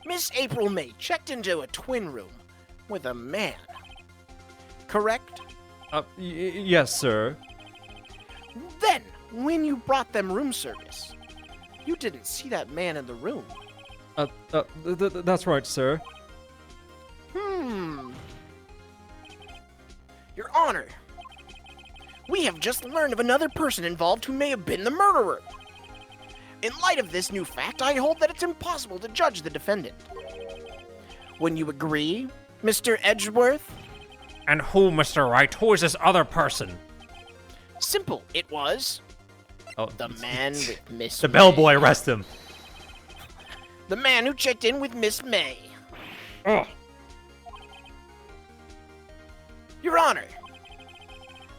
Miss April May checked into a twin room with a man. Correct? Yes, sir. Then, when you brought them room service, you didn't see that man in the room. That's right, sir. Your Honor, we have just learned of another person involved who may have been the murderer. In light of this new fact, I hold that it's impossible to judge the defendant. Wouldn't you agree, Mr. Edgeworth? And who, Mr. Wright? Who is this other person? Simple, it was. Oh, The man with Miss the May. bellboy, arrest him. The man who checked in with Miss May. Ugh. Your Honor,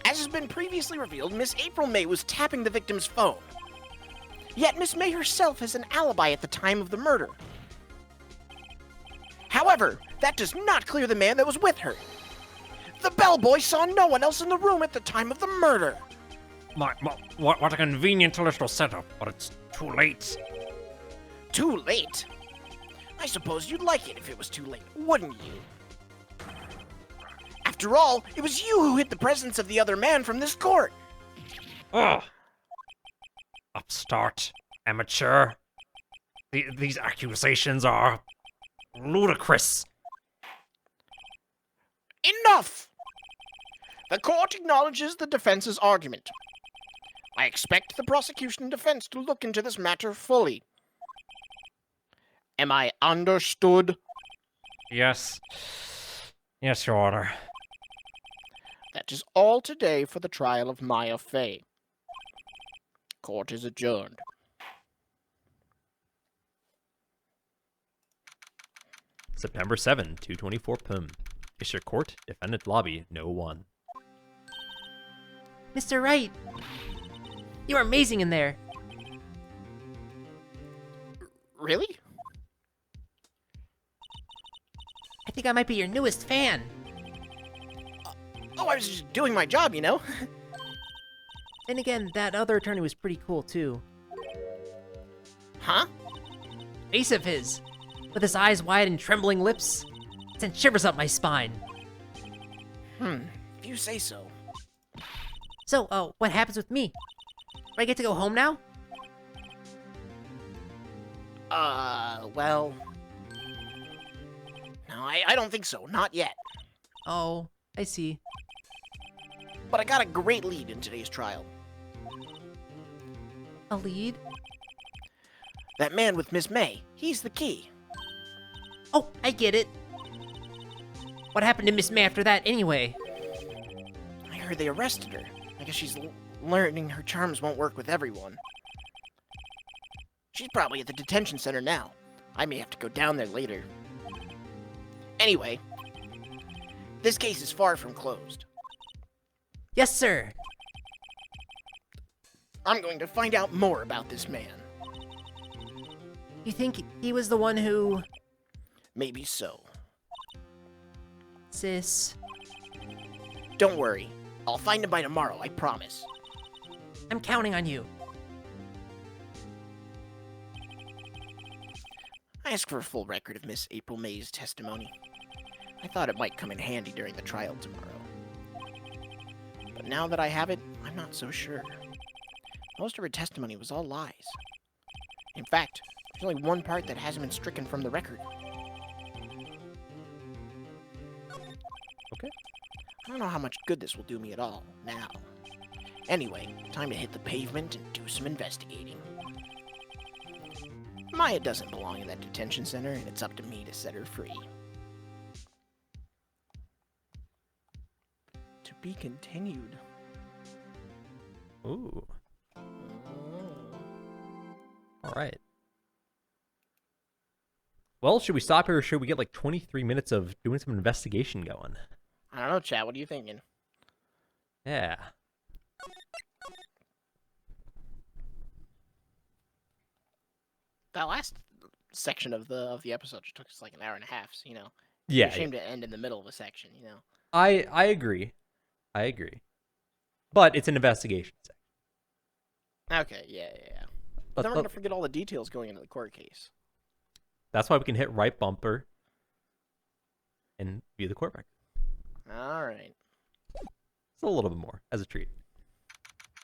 as has been previously revealed, Miss April May was tapping the victim's phone. Yet Miss May herself has an alibi at the time of the murder. However, that does not clear the man that was with her. The bellboy saw no one else in the room at the time of the murder. What a convenient little setup, but it's too late. Too late? I suppose you'd like it if it was too late, wouldn't you? After all, it was you who hid the presence of the other man from this court. Ugh. Upstart. Amateur. These accusations are ludicrous. Enough! The court acknowledges the defense's argument. I expect the prosecution and defense to look into this matter fully. Am I understood? Yes. Yes, Your Honor. That is all today for the trial of Maya Fey. Court is adjourned. September 7, 2:24 p.m. District Court, Defendant Lobby, No. 1. Mr. Wright, you are amazing in there. Really? I think I might be your newest fan. Oh, I was just doing my job, you know? Then again, that other attorney was pretty cool too. Huh? Ace of his, with his eyes wide and trembling lips, sent shivers up my spine. If you say so. So, what happens with me? Do I get to go home now? Well... No, I don't think so. Not yet. Oh, I see. But I got a great lead in today's trial. A lead? That man with Miss May, he's the key. Oh, I get it. What happened to Miss May after that, anyway? I heard they arrested her. I guess she's learning her charms won't work with everyone. She's probably at the detention center now. I may have to go down there later. Anyway, this case is far from closed. Yes, sir. I'm going to find out more about this man. You think he was the one who... Maybe so. Sis... Don't worry. I'll find him by tomorrow, I promise. I'm counting on you. I asked for a full record of Miss April May's testimony. I thought it might come in handy during the trial tomorrow. But now that I have it, I'm not so sure. Most of her testimony was all lies. In fact, there's only one part that hasn't been stricken from the record. Okay. I don't know how much good this will do me at all, now. Anyway, time to hit the pavement and do some investigating. Maya doesn't belong in that detention center, and it's up to me to set her free. To be continued. Ooh. Alright. Well, should we stop here or should we get like 23 minutes of doing some investigation going? I don't know, Chad. What are you thinking? Yeah. That last section of the episode just took us like an hour and a half. So, Yeah. It's a shame to end in the middle of a section. I agree. I agree. But it's an investigation section. Okay, yeah. But then we're gonna forget all the details going into the court case. That's why we can hit right bumper. and view the court record. All right. It's a little bit more as a treat.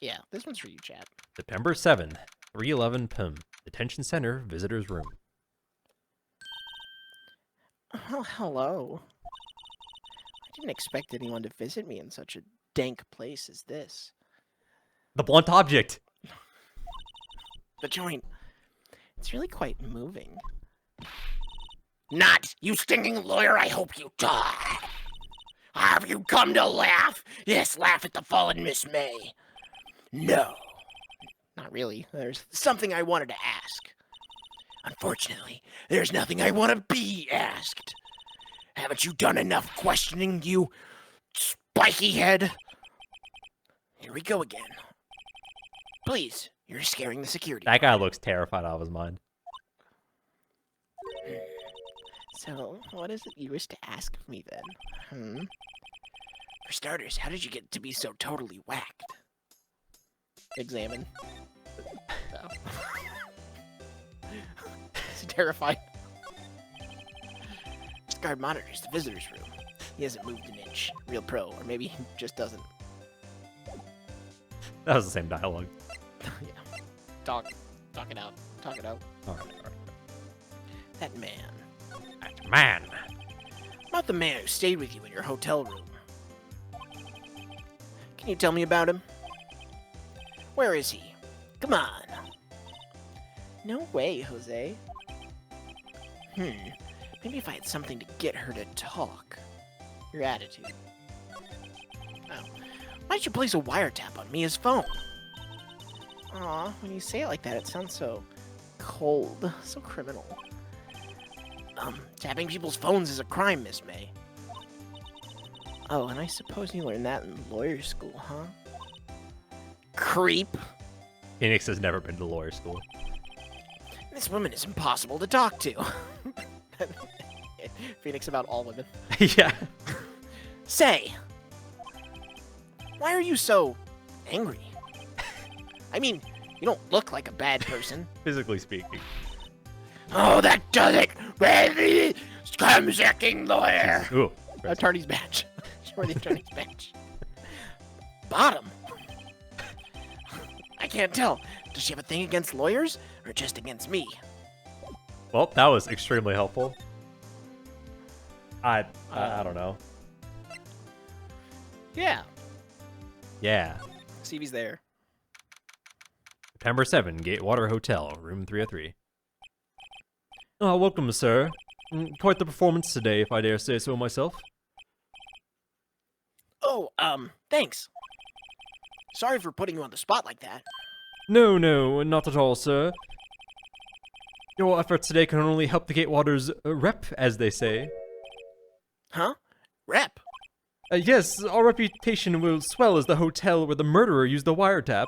Yeah, this one's for you, chat. September 7th, 3:11 p.m. Detention Center, visitors room. Oh, hello. I didn't expect anyone to visit me in such a dank place as this. The blunt object. The joint. It's really quite moving. Not, you stinking lawyer, I hope you die. Have you come to laugh? Yes, laugh at the fallen Miss May. No. Not really. There's something I wanted to ask. Unfortunately, there's nothing I want to be asked. Haven't you done enough questioning, you spiky head? Here we go again. Please, you're scaring the security. That guy looks terrified out of his mind. So, what is it you wish to ask of me then? For starters, how did you get to be so totally whacked? Examine. Oh. He's terrified. This guard monitors the visitor's room. He hasn't moved an inch. Real pro, or maybe he just doesn't. That was the same dialogue. Yeah. Talk it out. Talk it out. All right. That man. Man. About the man who stayed with you in your hotel room. Can you tell me about him? Where is he? Come on. No way, Jose. Maybe if I had something to get her to talk. Your attitude. Oh. Why'd you place a wiretap on Mia's phone? Aw, when you say it like that, it sounds so cold. So criminal. Tapping people's phones is a crime, Miss May. Oh, and I suppose you learned that in lawyer school, huh? Creep. Phoenix has never been to lawyer school. This woman is impossible to talk to. Phoenix about all women. Yeah. Say, why are you so angry? I mean, you don't look like a bad person. Physically speaking. Oh, that does it! Scum-sucking lawyer! Ooh. Attorney's badge. She wore the attorney's badge. Bottom. I can't tell. Does she have a thing against lawyers, or just against me? Well, that was extremely helpful. I don't know. Yeah. Yeah. CV's there. September 7, Gatewater Hotel, room 303. Welcome, sir. Quite the performance today, if I dare say so myself. Oh, thanks. Sorry for putting you on the spot like that. No, not at all, sir. Your efforts today can only help the Gatewater's rep, as they say. Huh? Rep? Yes, our reputation will swell as the hotel where the murderer used the wiretap.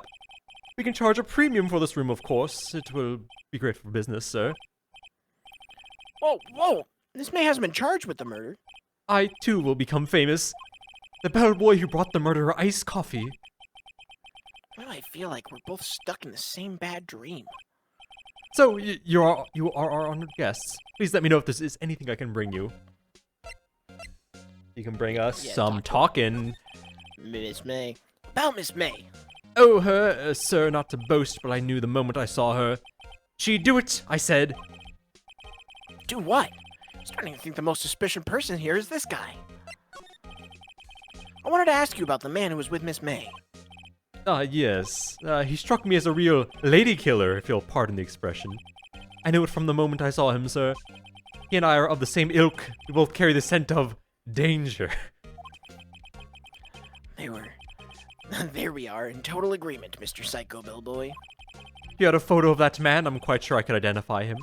We can charge a premium for this room, of course. It will be great for business, sir. Whoa! This man hasn't been charged with the murder. I, too, will become famous. The bellboy who brought the murderer iced coffee. Why do I feel like we're both stuck in the same bad dream? So, you are our honored guests. Please let me know if this is anything I can bring you. You can bring us Yeah, some talking. Miss May. About Miss May. Oh, her, sir, not to boast, but I knew the moment I saw her. She'd do it, I said. Do what? I'm starting to think the most suspicious person here is this guy. I wanted to ask you about the man who was with Miss May. Yes. He struck me as a real lady killer, if you'll pardon the expression. I knew it from the moment I saw him, sir. He and I are of the same ilk. We both carry the scent of danger. There we are, in total agreement, Mr. Psycho Bellboy. If you had a photo of that man, I'm quite sure I could identify him.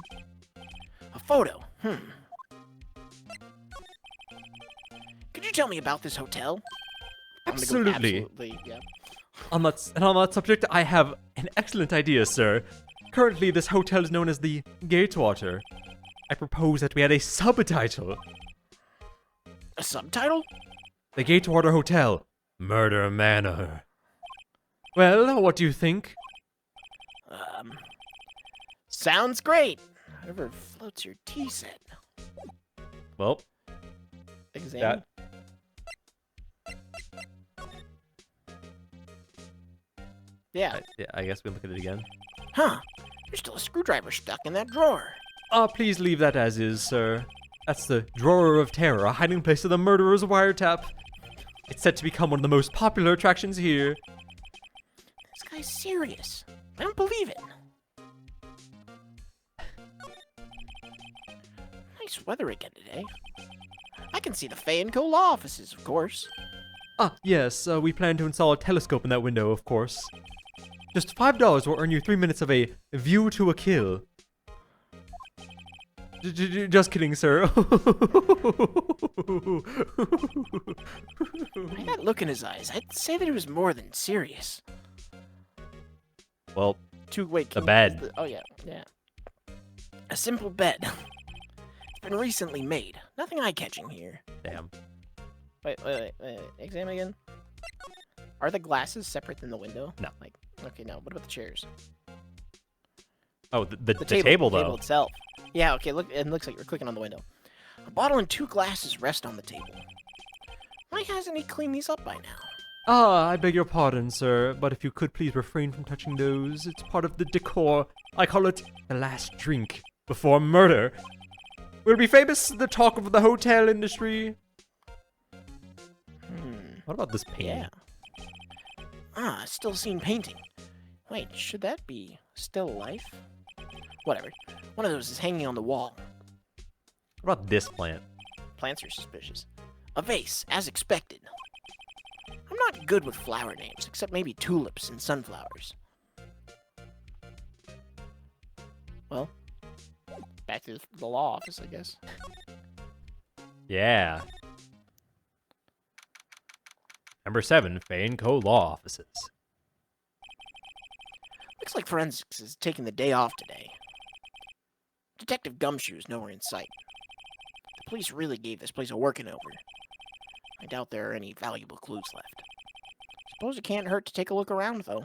A photo? Could you tell me about this hotel? I'm gonna go Absolutely. yeah. On that subject, I have an excellent idea, sir. Currently, this hotel is known as the Gatewater. I propose that we add a subtitle. A subtitle? The Gatewater Hotel, Murder Manor. Well, what do you think? Sounds great. Whoever floats your tea set. Well, that. Yeah. I guess we look at it again. Huh. There's still a screwdriver stuck in that drawer. Please leave that as is, sir. That's the Drawer of Terror, a hiding place of the murderer's wiretap. It's set to become one of the most popular attractions here. This guy's serious. I don't believe it. Nice weather again today. I can see the Fay & Co. law offices, of course. Yes, we plan to install a telescope in that window, of course. Just $5 will earn you 3 minutes of a view to a kill. Just kidding, sir. Why that look in his eyes? I'd say that he was more than serious. Well, Wait, the bed. Oh, yeah, yeah. A simple bed. It's been recently made. Nothing eye-catching here. damn. Wait. Examine again. Are the glasses separate than the window? No. Like, okay, no. What about the chairs? Oh, the The table, the though. table itself. Yeah, okay, look, it looks like you're clicking on the window. A bottle and 2 glasses rest on the table. Why hasn't he cleaned these up by now? I beg your pardon, sir, but if you could please refrain from touching those. It's part of the decor. I call it the last drink before murder. We'll be famous, the talk of the hotel industry. What about this painting? Yeah. Still seen painting. Wait, should that be still life? Whatever. One of those is hanging on the wall. What about this plant? Plants are suspicious. A vase, as expected. I'm not good with flower names, except maybe tulips and sunflowers. Well, back to the law office, I guess. Yeah. Number 7, Fay & Co. Law Offices. Looks like forensics is taking the day off today. Detective Gumshoe is nowhere in sight. The police really gave this place a working over. I doubt there are any valuable clues left. Suppose it can't hurt to take a look around, though.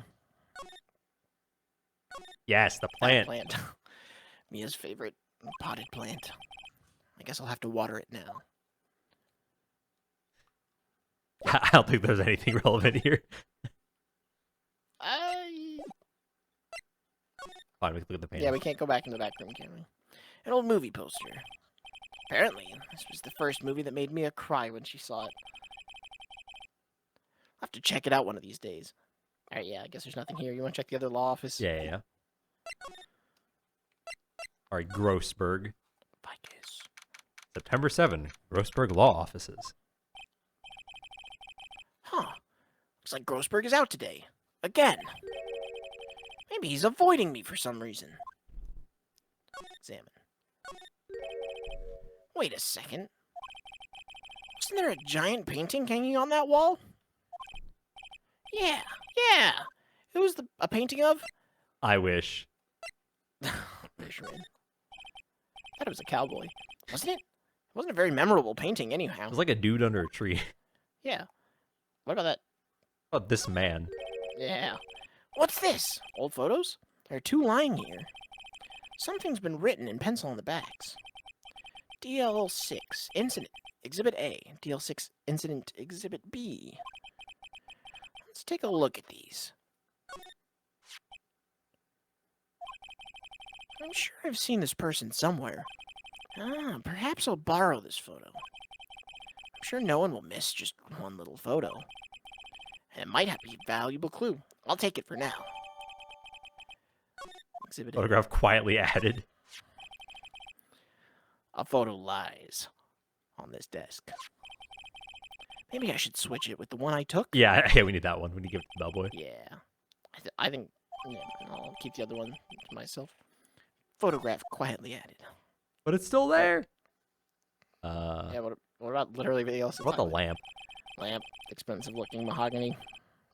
Yes, the That plant. plant. Mia's favorite potted plant. I guess I'll have to water it now. I don't think there's anything relevant here. Fine, we can look at the painting. Yeah, we can't go back into that room, can we? An old movie poster. Apparently, this was the first movie that made Mia cry when she saw it. I'll have to check it out one of these days. Alright, yeah, I guess there's nothing here. You want to check the other law office? Yeah. Alright, Grossberg. Vicus. September 7, Grossberg Law Offices. Huh. Looks like Grossberg is out today. Again. Maybe he's avoiding me for some reason. Examine. Wait a second. Wasn't there a giant painting hanging on that wall? Yeah. Who was a painting of? I wish. Fisherman. I thought it was a cowboy. Wasn't it? It wasn't a very memorable painting anyhow. It was like a dude under a tree. Yeah. What about that? How about this man? Yeah. What's this? Old photos? There are 2 lying here. Something's been written in pencil on the backs. DL6 Incident Exhibit A. DL6 Incident Exhibit B. Let's take a look at these. I'm sure I've seen this person somewhere. Perhaps I'll borrow this photo. I'm sure no one will miss just one little photo. And it might have a valuable clue. I'll take it for now. Exhibit A. Photograph quietly added. A photo lies on this desk. Maybe I should switch it with the one I took? Yeah, we need that one. We need to give it to Bellboy. Yeah. I think yeah, I'll keep the other one to myself. Photograph quietly added. But it's still there. Yeah, what about literally everything else? What about the lamp? Lamp, expensive looking mahogany,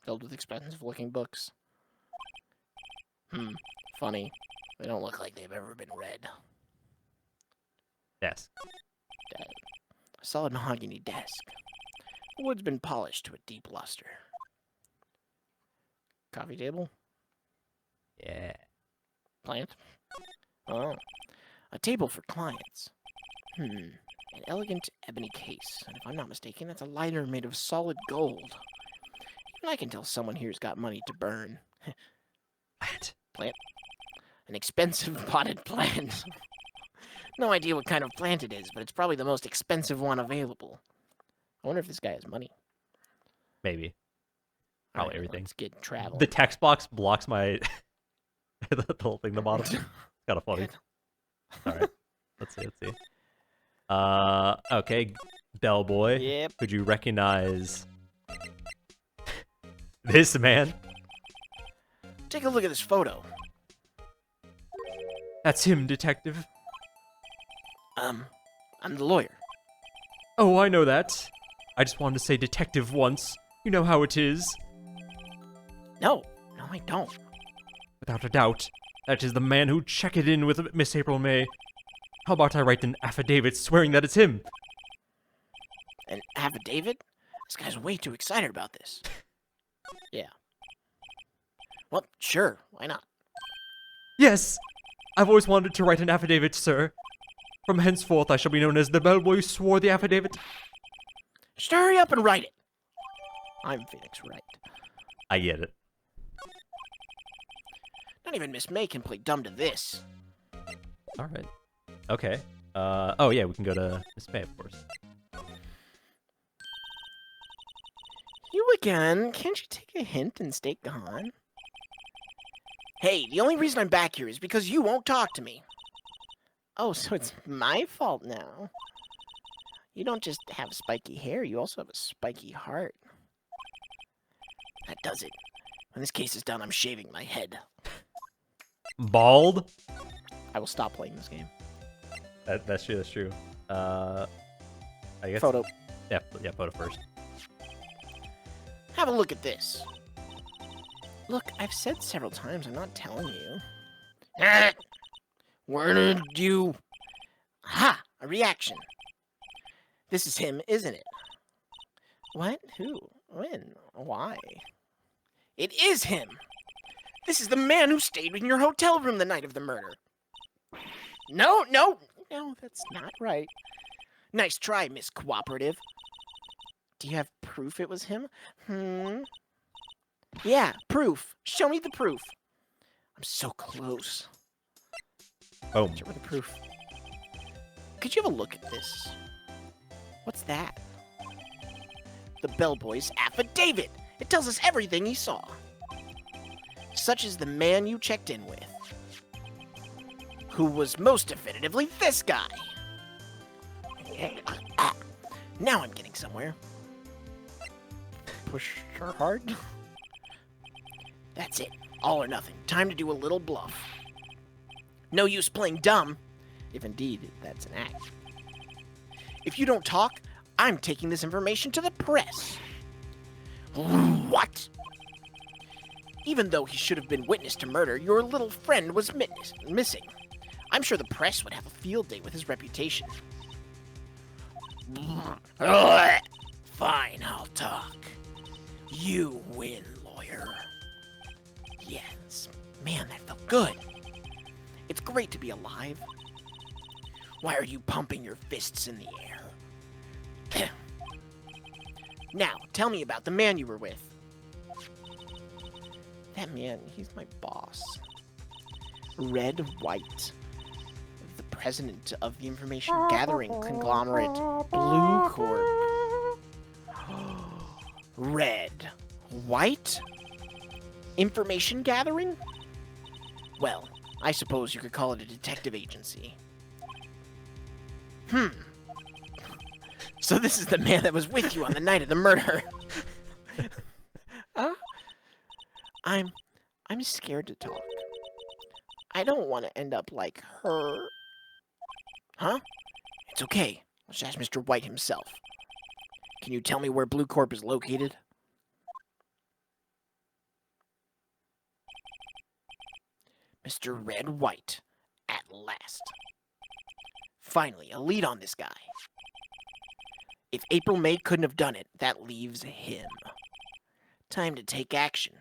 filled with expensive looking books. Funny. They don't look like they've ever been read. Yes. A solid mahogany desk. The wood's been polished to a deep luster. Coffee table? Yeah. Plant? Oh. A table for clients. An elegant ebony case. And if I'm not mistaken, that's a lighter made of solid gold. Even I can tell someone here's got money to burn. What? Plant. An expensive potted plant. No idea what kind of plant it is, but it's probably the most expensive one available. I wonder if this guy has money. Maybe. All Probably everything. Let's get travel. The text box blocks my the whole thing. The bottom. It's kind of funny. Good. All right. Let's see. Okay, bellboy. Yep. Could you recognize this man? Take a look at this photo. That's him, detective. I'm the lawyer. Oh, I know that. I just wanted to say detective once. You know how it is. No, I don't. Without a doubt, that is the man who checked it in with Miss April May. How about I write an affidavit swearing that it's him? An affidavit? This guy's way too excited about this. Yeah. Well, sure, why not? Yes! I've always wanted to write an affidavit, sir. From henceforth, I shall be known as the bellboy who swore the affidavit. Just hurry up and write it. I'm Phoenix Wright. I get it. Not even Miss May can play dumb to this. Alright. Okay. Oh yeah, we can go to Miss May, of course. You again? Can't you take a hint and stay gone? Hey, the only reason I'm back here is because you won't talk to me. Oh, so it's my fault now. You don't just have spiky hair, you also have a spiky heart. That does it. When this case is done, I'm shaving my head. Bald? I will stop playing this game. That's true. I guess. Photo. Yeah, photo first. Have a look at this. Look, I've said several times I'm not telling you. Where did you... Ha! A reaction. This is him, isn't it? What? Who? When? Why? It is him! This is the man who stayed in your hotel room the night of the murder. No, that's not right. Nice try, Miss Cooperative. Do you have proof it was him? Yeah, proof. Show me the proof. I'm so close. Boom. Show me the proof. Could you have a look at this? What's that? The bellboy's affidavit. It tells us everything he saw. Such as the man you checked in with. Who was most definitively this guy. Now I'm getting somewhere. Push her hard. That's it. All or nothing. Time to do a little bluff. No use playing dumb, if indeed that's an act. If you don't talk, I'm taking this information to the press. What? Even though he should have been witness to murder, your little friend was missing. I'm sure the press would have a field day with his reputation. Fine, I'll talk. You win, lawyer. Yes. Man, that felt good. It's great to be alive. Why are you pumping your fists in the air? Now, tell me about the man you were with. That man, he's my boss. Red White. The president of the information gathering conglomerate Blue Corp. Red White? Information gathering? Well, I suppose you could call it a detective agency. So this is the man that was with you on the night of the murder. I'm scared to talk. I don't want to end up like her. Huh? It's okay. Let's ask Mr. White himself. Can you tell me where Blue Corp is located? Mr. Red White. At last. Finally, a lead on this guy. If April May couldn't have done it, that leaves him. Time to take action.